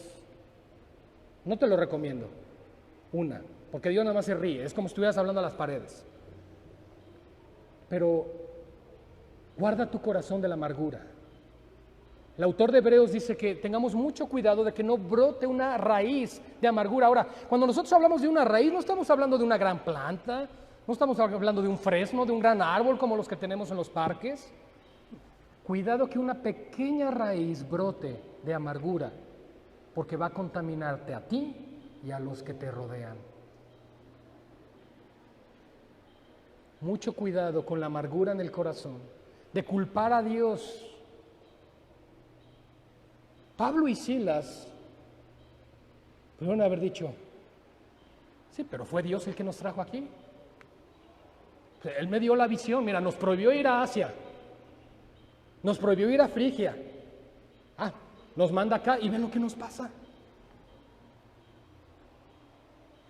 No te lo recomiendo. Porque Dios nada más se ríe, es como si estuvieras hablando a las paredes. Pero guarda tu corazón de la amargura. El autor de Hebreos dice que tengamos mucho cuidado de que no brote una raíz de amargura. Ahora, cuando nosotros hablamos de una raíz, no estamos hablando de una gran planta, no estamos hablando de un fresno, de un gran árbol como los que tenemos en los parques. Cuidado que una pequeña raíz brote de amargura, porque va a contaminarte a ti y a los que te rodean. Mucho cuidado con la amargura en el corazón, de culpar a Dios. Pablo y Silas pudieron haber dicho, sí, pero fue Dios el que nos trajo aquí. Él me dio la visión, mira, nos prohibió ir a Asia, nos prohibió ir a Frigia, nos manda acá y ven lo que nos pasa.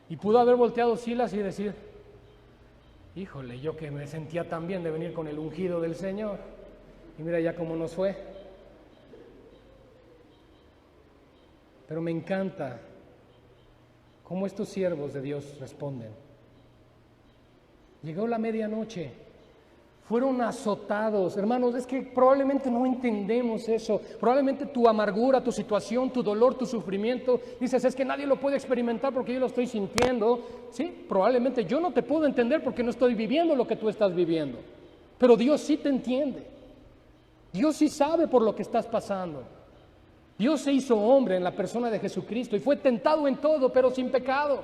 Y pudo haber volteado Silas y decir, híjole, yo que me sentía tan bien de venir con el ungido del Señor, y mira ya cómo nos fue. Pero me encanta cómo estos siervos de Dios responden. Llegó la medianoche, fueron azotados. Hermanos, es que probablemente no entendemos eso. Probablemente tu amargura, tu situación, tu dolor, tu sufrimiento, dices, es que nadie lo puede experimentar porque yo lo estoy sintiendo. Sí, probablemente yo no te puedo entender porque no estoy viviendo lo que tú estás viviendo. Pero Dios sí te entiende. Dios sí sabe por lo que estás pasando. Dios se hizo hombre en la persona de Jesucristo y fue tentado en todo, pero sin pecado.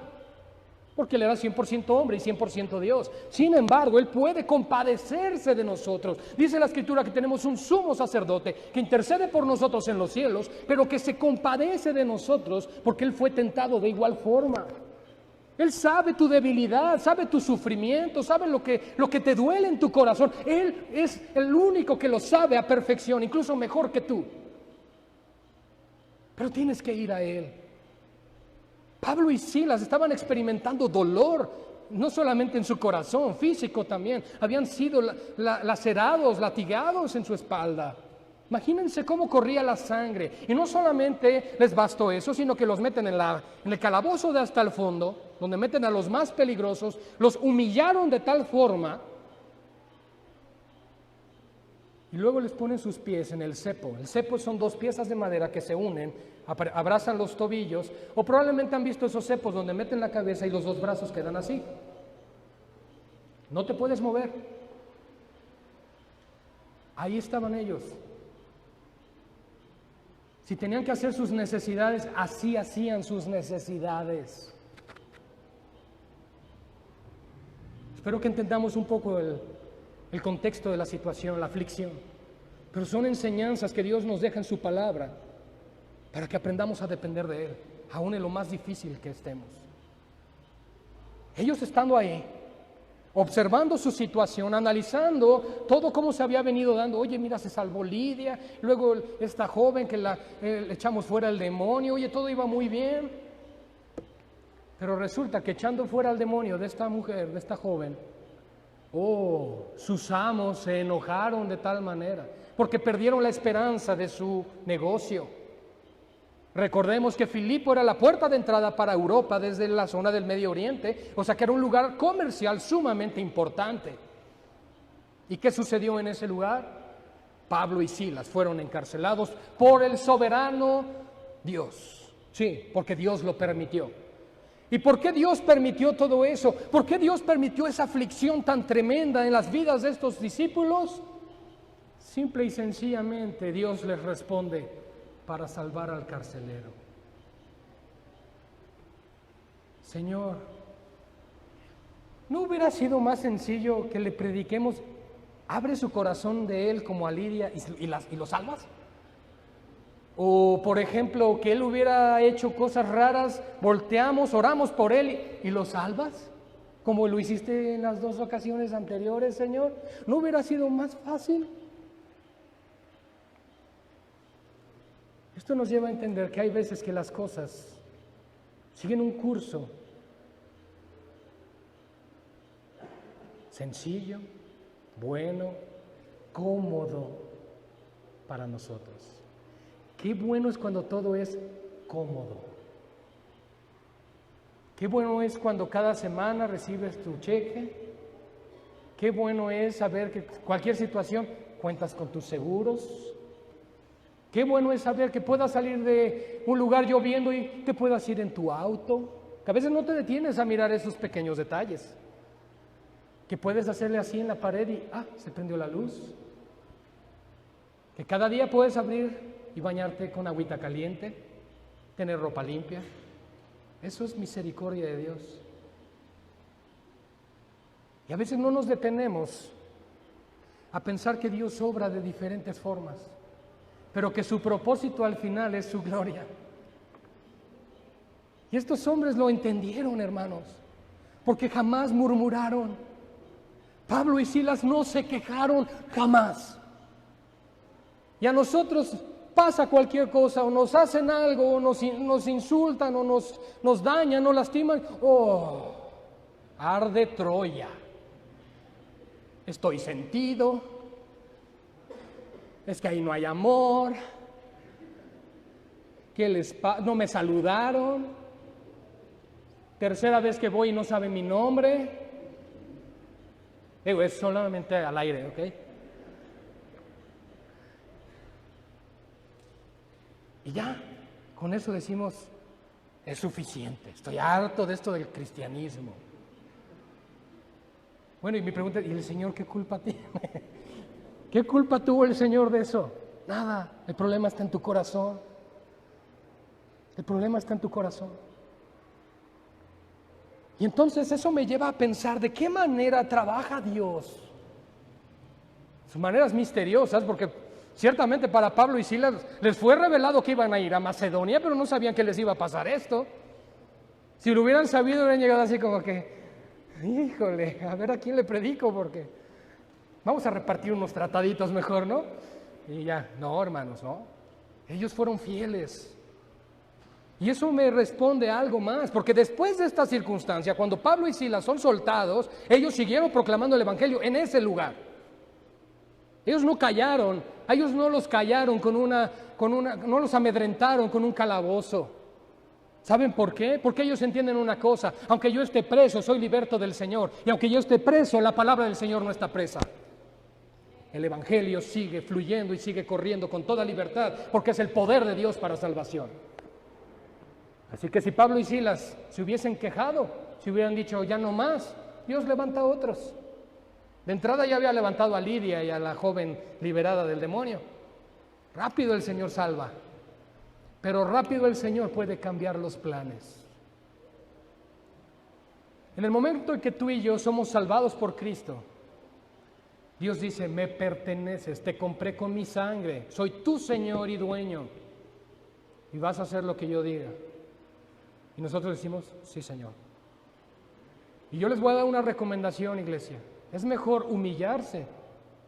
Porque Él era 100% hombre y 100% Dios. Sin embargo, Él puede compadecerse de nosotros. Dice la Escritura que tenemos un sumo sacerdote que intercede por nosotros en los cielos, pero que se compadece de nosotros porque Él fue tentado de igual forma. Él sabe tu debilidad, sabe tu sufrimiento, sabe lo que te duele en tu corazón. Él es el único que lo sabe a perfección, incluso mejor que tú. Pero tienes que ir a Él. Pablo y Silas estaban experimentando dolor, no solamente en su corazón, físico también. Habían sido lacerados, latigados en su espalda. Imagínense cómo corría la sangre. Y no solamente les bastó eso, sino que los meten en el calabozo de hasta el fondo, donde meten a los más peligrosos, los humillaron de tal forma, y luego les ponen sus pies en el cepo. El cepo son dos piezas de madera que se unen, abrazan los tobillos, o probablemente han visto esos cepos donde meten la cabeza y los dos brazos quedan así. No te puedes mover. Ahí estaban ellos. Si tenían que hacer sus necesidades, así hacían sus necesidades. Espero que entendamos un poco el contexto de la situación, la aflicción. Pero son enseñanzas que Dios nos deja en su palabra para que aprendamos a depender de Él, aún en lo más difícil que estemos. Ellos estando ahí, observando su situación, analizando todo cómo se había venido dando. Oye, mira, se salvó Lidia, luego esta joven que le echamos fuera el demonio, oye, todo iba muy bien. Pero resulta que echando fuera al demonio de esta mujer, de esta joven, sus amos se enojaron de tal manera, porque perdieron la esperanza de su negocio. Recordemos que Filipo era la puerta de entrada para Europa desde la zona del Medio Oriente, o sea que era un lugar comercial sumamente importante. ¿Y qué sucedió en ese lugar? Pablo y Silas fueron encarcelados por el soberano Dios. Sí, porque Dios lo permitió. ¿Y por qué Dios permitió todo eso? ¿Por qué Dios permitió esa aflicción tan tremenda en las vidas de estos discípulos? Simple y sencillamente Dios les responde: para salvar al carcelero. Señor, ¿no hubiera sido más sencillo que le prediquemos, abre su corazón de él como a Lidia y lo salvas? O, por ejemplo, que él hubiera hecho cosas raras, volteamos, oramos por él y lo salvas, como lo hiciste en las dos ocasiones anteriores, Señor. ¿No hubiera sido más fácil? Esto nos lleva a entender que hay veces que las cosas siguen un curso sencillo, bueno, cómodo para nosotros. Qué bueno es cuando todo es cómodo. Qué bueno es cuando cada semana recibes tu cheque. Qué bueno es saber que cualquier situación cuentas con tus seguros. Qué bueno es saber que puedas salir de un lugar lloviendo y te puedas ir en tu auto. Que a veces no te detienes a mirar esos pequeños detalles. Que puedes hacerle así en la pared y se prendió la luz. Que cada día puedes abrir y bañarte con agüita caliente, tener ropa limpia. Eso es misericordia de Dios. Y a veces no nos detenemos a pensar que Dios obra de diferentes formas, pero que su propósito al final es su gloria. Y estos hombres lo entendieron, hermanos, porque jamás murmuraron. Pablo y Silas no se quejaron jamás. Y a nosotros pasa cualquier cosa, o nos hacen algo, o nos insultan, o nos dañan, nos lastiman. Arde Troya. Estoy sentido. Es que ahí no hay amor. No me saludaron. Tercera vez que voy y no saben mi nombre. Digo, es solamente al aire, ¿ok? Y ya, con eso decimos, es suficiente. Estoy harto de esto del cristianismo. Bueno, y mi pregunta, ¿y el Señor qué culpa tiene? ¿Qué culpa tuvo el Señor de eso? Nada, el problema está en tu corazón. El problema está en tu corazón. Y entonces eso me lleva a pensar de qué manera trabaja Dios. Sus maneras misteriosas, porque ciertamente para Pablo y Silas les fue revelado que iban a ir a Macedonia, pero no sabían que les iba a pasar esto. Si lo hubieran sabido, hubieran llegado así como que, híjole, a ver a quién le predico, porque vamos a repartir unos trataditos mejor, ¿no? Y ya, no, hermanos, no. Ellos fueron fieles. Y eso me responde a algo más, porque después de esta circunstancia, cuando Pablo y Silas son soltados, ellos siguieron proclamando el Evangelio en ese lugar. Ellos no callaron, ellos no los callaron no los amedrentaron con un calabozo. ¿Saben por qué? Porque ellos entienden una cosa: aunque yo esté preso, soy liberto del Señor, y aunque yo esté preso, la palabra del Señor no está presa. El Evangelio sigue fluyendo y sigue corriendo con toda libertad, porque es el poder de Dios para salvación. Así que si Pablo y Silas se hubiesen quejado, si hubieran dicho ya no más, Dios levanta a otros. De entrada ya había levantado a Lidia y a la joven liberada del demonio. Rápido el Señor salva, pero rápido el Señor puede cambiar los planes. En el momento en que tú y yo somos salvados por Cristo, Dios dice: me perteneces, te compré con mi sangre, soy tu Señor y dueño, y vas a hacer lo que yo diga. Y nosotros decimos: sí, Señor. Y yo les voy a dar una recomendación, iglesia: es mejor humillarse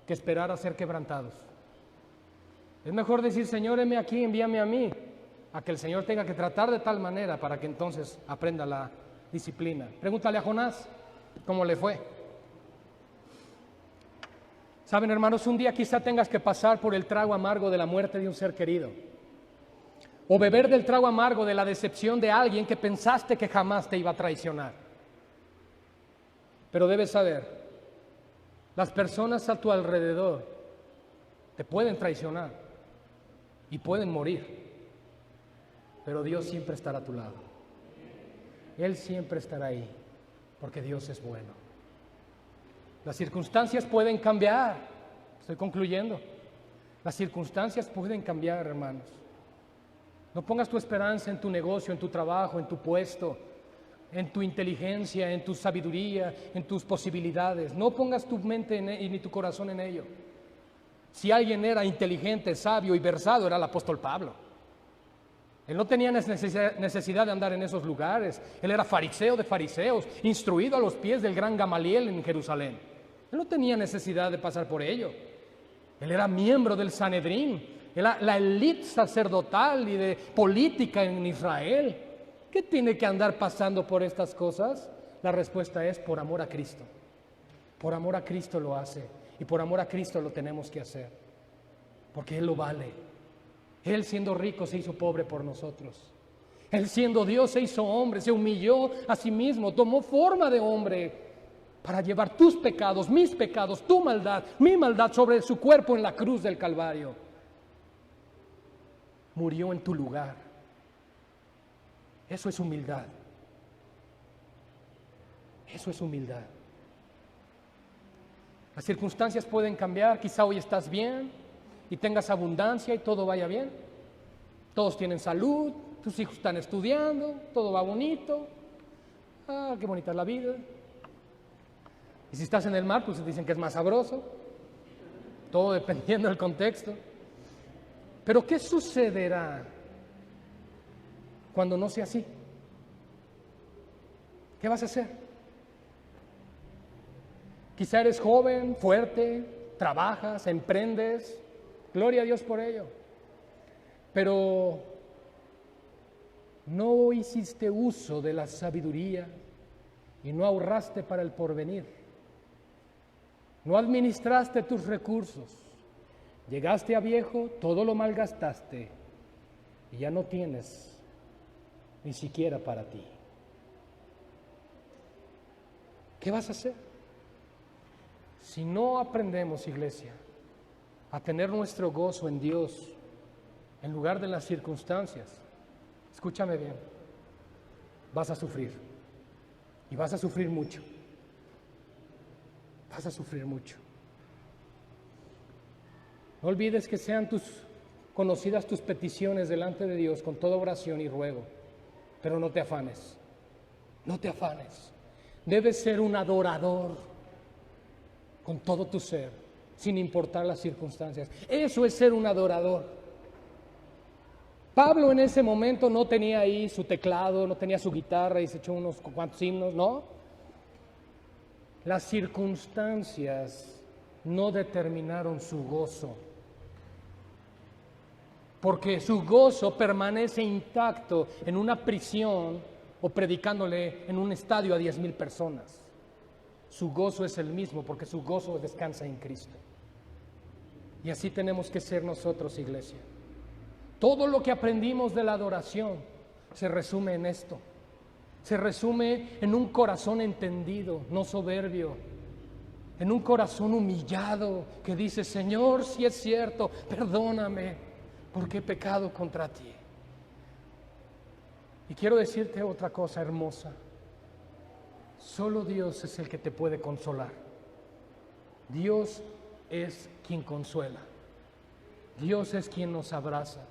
que esperar a ser quebrantados. Es mejor decir: Señor, heme aquí, envíame a mí, a que el Señor tenga que tratar de tal manera para que entonces aprenda la disciplina. Pregúntale a Jonás cómo le fue. Saben, hermanos, un día quizá tengas que pasar por el trago amargo de la muerte de un ser querido, o beber del trago amargo de la decepción de alguien que pensaste que jamás te iba a traicionar. Pero debes saber, las personas a tu alrededor te pueden traicionar y pueden morir, pero Dios siempre estará a tu lado. Él siempre estará ahí, porque Dios es bueno. Las circunstancias pueden cambiar. Estoy concluyendo. Las circunstancias pueden cambiar, hermanos. No pongas tu esperanza en tu negocio, en tu trabajo, en tu puesto, en tu inteligencia, en tu sabiduría, en tus posibilidades. No pongas tu mente ni tu corazón en ello. Si alguien era inteligente, sabio y versado, era el apóstol Pablo. Él no tenía necesidad de andar en esos lugares. Él era fariseo de fariseos, instruido a los pies del gran Gamaliel en Jerusalén. Él no tenía necesidad de pasar por ello. Él era miembro del Sanedrín, la élite sacerdotal y de política en Israel. ¿Qué tiene que andar pasando por estas cosas? La respuesta es: por amor a Cristo. Por amor a Cristo lo hace, y por amor a Cristo lo tenemos que hacer, porque Él lo vale. Él, siendo rico, se hizo pobre por nosotros. Él, siendo Dios, se hizo hombre, se humilló a sí mismo, tomó forma de hombre para llevar tus pecados, mis pecados, tu maldad, mi maldad sobre su cuerpo en la cruz del Calvario. Murió en tu lugar. Eso es humildad. Eso es humildad. Las circunstancias pueden cambiar. Quizá hoy estás bien y tengas abundancia y todo vaya bien. Todos tienen salud, tus hijos están estudiando, todo va bonito. Ah, qué bonita es la vida. Y si estás en el mar, pues dicen que es más sabroso. Todo dependiendo del contexto. Pero ¿qué sucederá cuando no sea así? ¿Qué vas a hacer? Quizá eres joven, fuerte, trabajas, emprendes. Gloria a Dios por ello. Pero no hiciste uso de la sabiduría y no ahorraste para el porvenir. No administraste tus recursos. Llegaste a viejo, todo lo malgastaste y ya no tienes ni siquiera para ti. ¿Qué vas a hacer? Si no aprendemos, iglesia, a tener nuestro gozo en Dios en lugar de las circunstancias, escúchame bien, vas a sufrir. Y vas a sufrir mucho. Vas a sufrir mucho. No olvides que sean conocidas tus peticiones delante de Dios con toda oración y ruego, pero no te afanes. No te afanes. Debes ser un adorador con todo tu ser, sin importar las circunstancias. Eso es ser un adorador. Pablo en ese momento no tenía ahí su teclado, no tenía su guitarra y se echó unos cuantos himnos, ¿no? Las circunstancias no determinaron su gozo, porque su gozo permanece intacto en una prisión o predicándole en un estadio a 10,000 personas. Su gozo es el mismo porque su gozo descansa en Cristo. Y así tenemos que ser nosotros, iglesia. Todo lo que aprendimos de la adoración se resume en esto. Se resume en un corazón entendido, no soberbio. En un corazón humillado que dice: Señor, si es cierto, perdóname porque he pecado contra ti. Y quiero decirte otra cosa hermosa. Solo Dios es el que te puede consolar. Dios es quien consuela. Dios es quien nos abraza.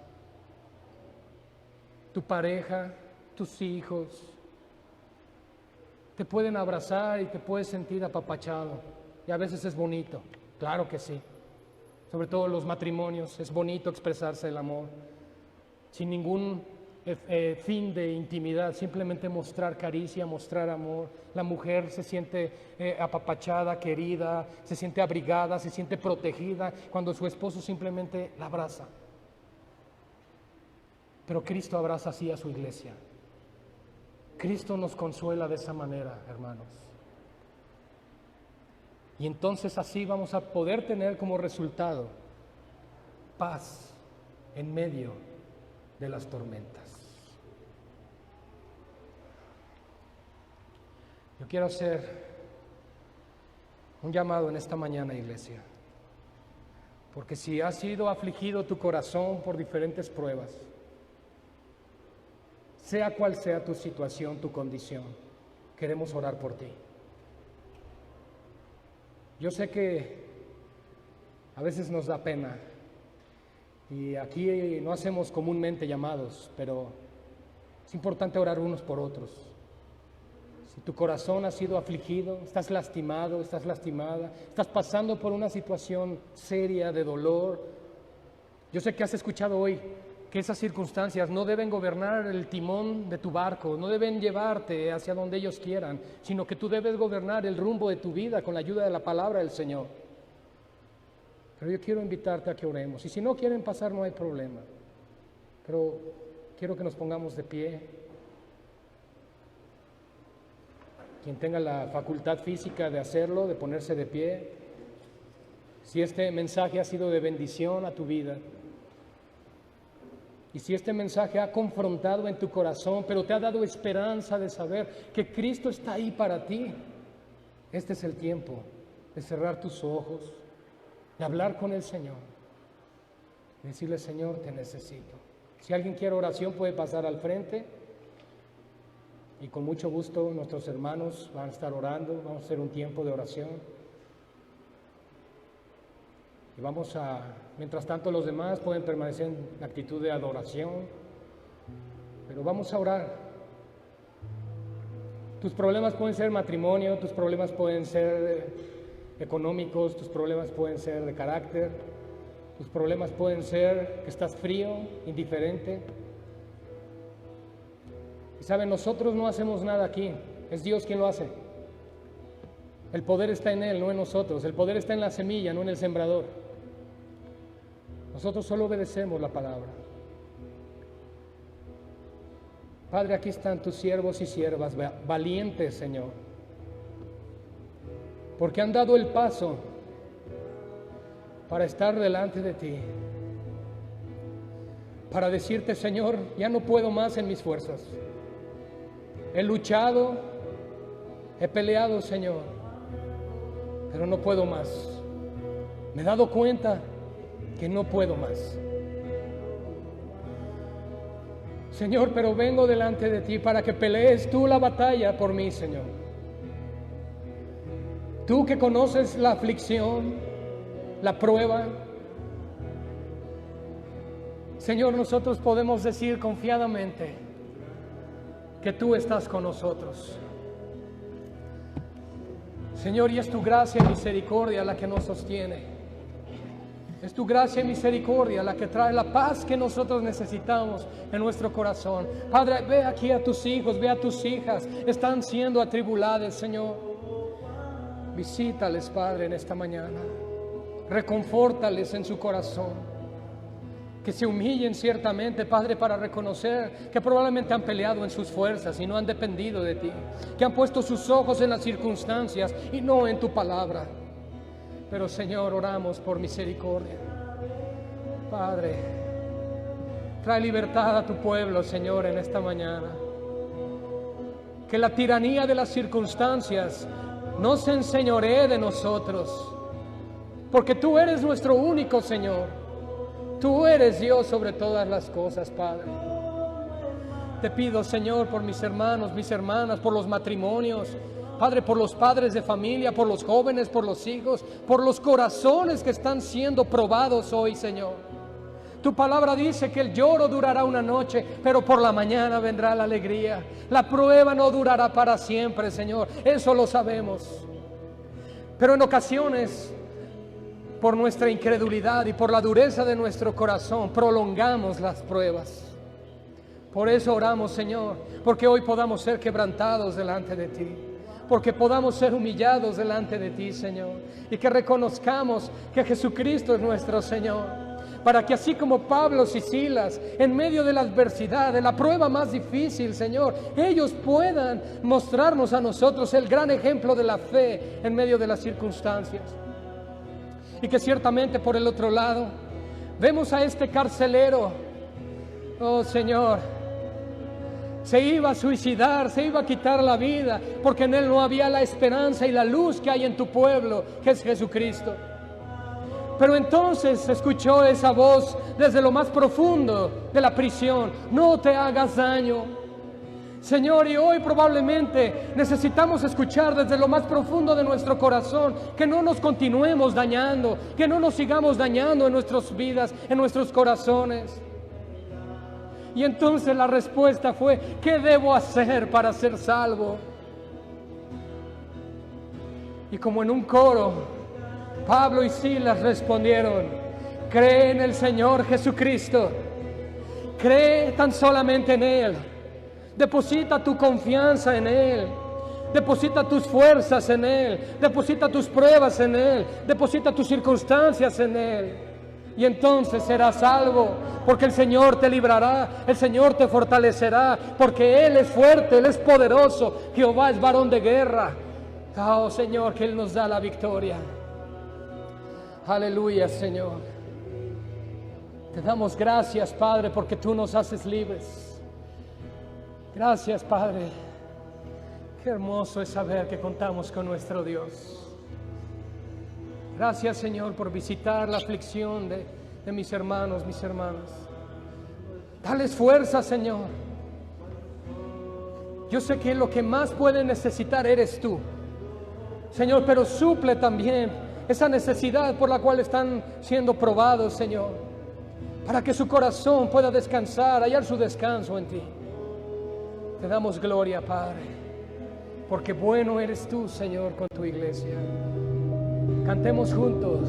Tu pareja, tus hijos, te pueden abrazar y te puedes sentir apapachado. Y a veces es bonito, claro que sí. Sobre todo los matrimonios, es bonito expresarse el amor. Sin ningún fin de intimidad, simplemente mostrar caricia, mostrar amor. La mujer se siente apapachada, querida, se siente abrigada, se siente protegida cuando su esposo simplemente la abraza. Pero Cristo abraza así a su iglesia. Cristo nos consuela de esa manera, hermanos. Y entonces así vamos a poder tener como resultado paz en medio de las tormentas. Yo quiero hacer un llamado en esta mañana, iglesia, porque si ha sido afligido tu corazón por diferentes pruebas, sea cual sea tu situación, tu condición, queremos orar por ti. Yo sé que a veces nos da pena y aquí no hacemos comúnmente llamados, pero es importante orar unos por otros. Si tu corazón ha sido afligido, estás lastimado, estás lastimada, estás pasando por una situación seria de dolor, yo sé que has escuchado hoy que esas circunstancias no deben gobernar el timón de tu barco, no deben llevarte hacia donde ellos quieran, sino que tú debes gobernar el rumbo de tu vida con la ayuda de la palabra del Señor. Pero yo quiero invitarte a que oremos, y si no quieren pasar no hay problema, pero quiero que nos pongamos de pie. Quien tenga la facultad física de hacerlo, de ponerse de pie, si este mensaje ha sido de bendición a tu vida, y si este mensaje ha confrontado en tu corazón, pero te ha dado esperanza de saber que Cristo está ahí para ti, este es el tiempo de cerrar tus ojos, de hablar con el Señor, y decirle: Señor, te necesito. Si alguien quiere oración puede pasar al frente, y con mucho gusto nuestros hermanos van a estar orando, vamos a hacer un tiempo de oración. Y mientras tanto los demás pueden permanecer en actitud de adoración, pero vamos a orar. Tus problemas pueden ser matrimonio, tus problemas pueden ser económicos, tus problemas pueden ser de carácter, tus problemas pueden ser que estás frío, indiferente. Y saben, nosotros no hacemos nada aquí, es Dios quien lo hace. El poder está en Él, no en nosotros. El poder está en la semilla, no en el sembrador. Nosotros solo obedecemos la palabra. Padre, aquí están tus siervos y siervas valientes, Señor, porque han dado el paso para estar delante de ti, para decirte: Señor, ya no puedo más en mis fuerzas. He luchado, he peleado, Señor, pero no puedo más. Me he dado cuenta que no puedo más. Señor, pero vengo delante de ti para que pelees tú la batalla por mí, Señor. Tú que conoces la aflicción, la prueba. Señor, nosotros podemos decir confiadamente que tú estás con nosotros. Señor, y es tu gracia y misericordia la que nos sostiene. Es tu gracia y misericordia la que trae la paz que nosotros necesitamos en nuestro corazón. Padre, ve aquí a tus hijos, ve a tus hijas, están siendo atribuladas, Señor. Visítales, Padre, en esta mañana. Reconfórtales en su corazón. Que se humillen ciertamente, Padre, para reconocer que probablemente han peleado en sus fuerzas y no han dependido de ti. Que han puesto sus ojos en las circunstancias y no en tu palabra. Pero, Señor, oramos por misericordia. Padre, trae libertad a tu pueblo, Señor, en esta mañana. Que la tiranía de las circunstancias no se enseñoree de nosotros, porque tú eres nuestro único Señor. Tú eres Dios sobre todas las cosas, Padre. Te pido, Señor, por mis hermanos, mis hermanas, por los matrimonios, Padre, por los padres de familia, por los jóvenes, por los hijos, por los corazones que están siendo probados hoy, Señor. Tu palabra dice que el lloro durará una noche, pero por la mañana vendrá la alegría. La prueba no durará para siempre, Señor. Eso lo sabemos. Pero en ocasiones, por nuestra incredulidad y por la dureza de nuestro corazón, prolongamos las pruebas. Por eso oramos, Señor, porque hoy podamos ser quebrantados delante de ti. Porque podamos ser humillados delante de ti, Señor, y que reconozcamos que Jesucristo es nuestro Señor, para que así como Pablo y Silas, en medio de la adversidad, de la prueba más difícil, Señor, ellos puedan mostrarnos a nosotros el gran ejemplo de la fe en medio de las circunstancias. Y que ciertamente por el otro lado, vemos a este carcelero, oh Señor, se iba a suicidar, se iba a quitar la vida, porque en él no había la esperanza y la luz que hay en tu pueblo, que es Jesucristo. Pero entonces escuchó esa voz desde lo más profundo de la prisión: no te hagas daño. Señor, y hoy probablemente necesitamos escuchar desde lo más profundo de nuestro corazón que no nos continuemos dañando, que no nos sigamos dañando en nuestras vidas, en nuestros corazones. Y entonces la respuesta fue: ¿qué debo hacer para ser salvo? Y como en un coro, Pablo y Silas respondieron: cree en el Señor Jesucristo, cree tan solamente en Él, deposita tu confianza en Él, deposita tus fuerzas en Él, deposita tus pruebas en Él, deposita tus circunstancias en Él. Y entonces serás salvo, porque el Señor te librará, el Señor te fortalecerá, porque Él es fuerte, Él es poderoso, Jehová es varón de guerra. Oh Señor, que Él nos da la victoria. Aleluya, Señor. Te damos gracias, Padre, porque tú nos haces libres. Gracias, Padre. Qué hermoso es saber que contamos con nuestro Dios. Gracias, Señor, por visitar la aflicción de mis hermanos, mis hermanas. Dales fuerza, Señor. Yo sé que lo que más pueden necesitar eres tú, Señor, pero suple también esa necesidad por la cual están siendo probados, Señor, para que su corazón pueda descansar, hallar su descanso en ti. Te damos gloria, Padre, porque bueno eres tú, Señor, con tu iglesia. Cantemos juntos.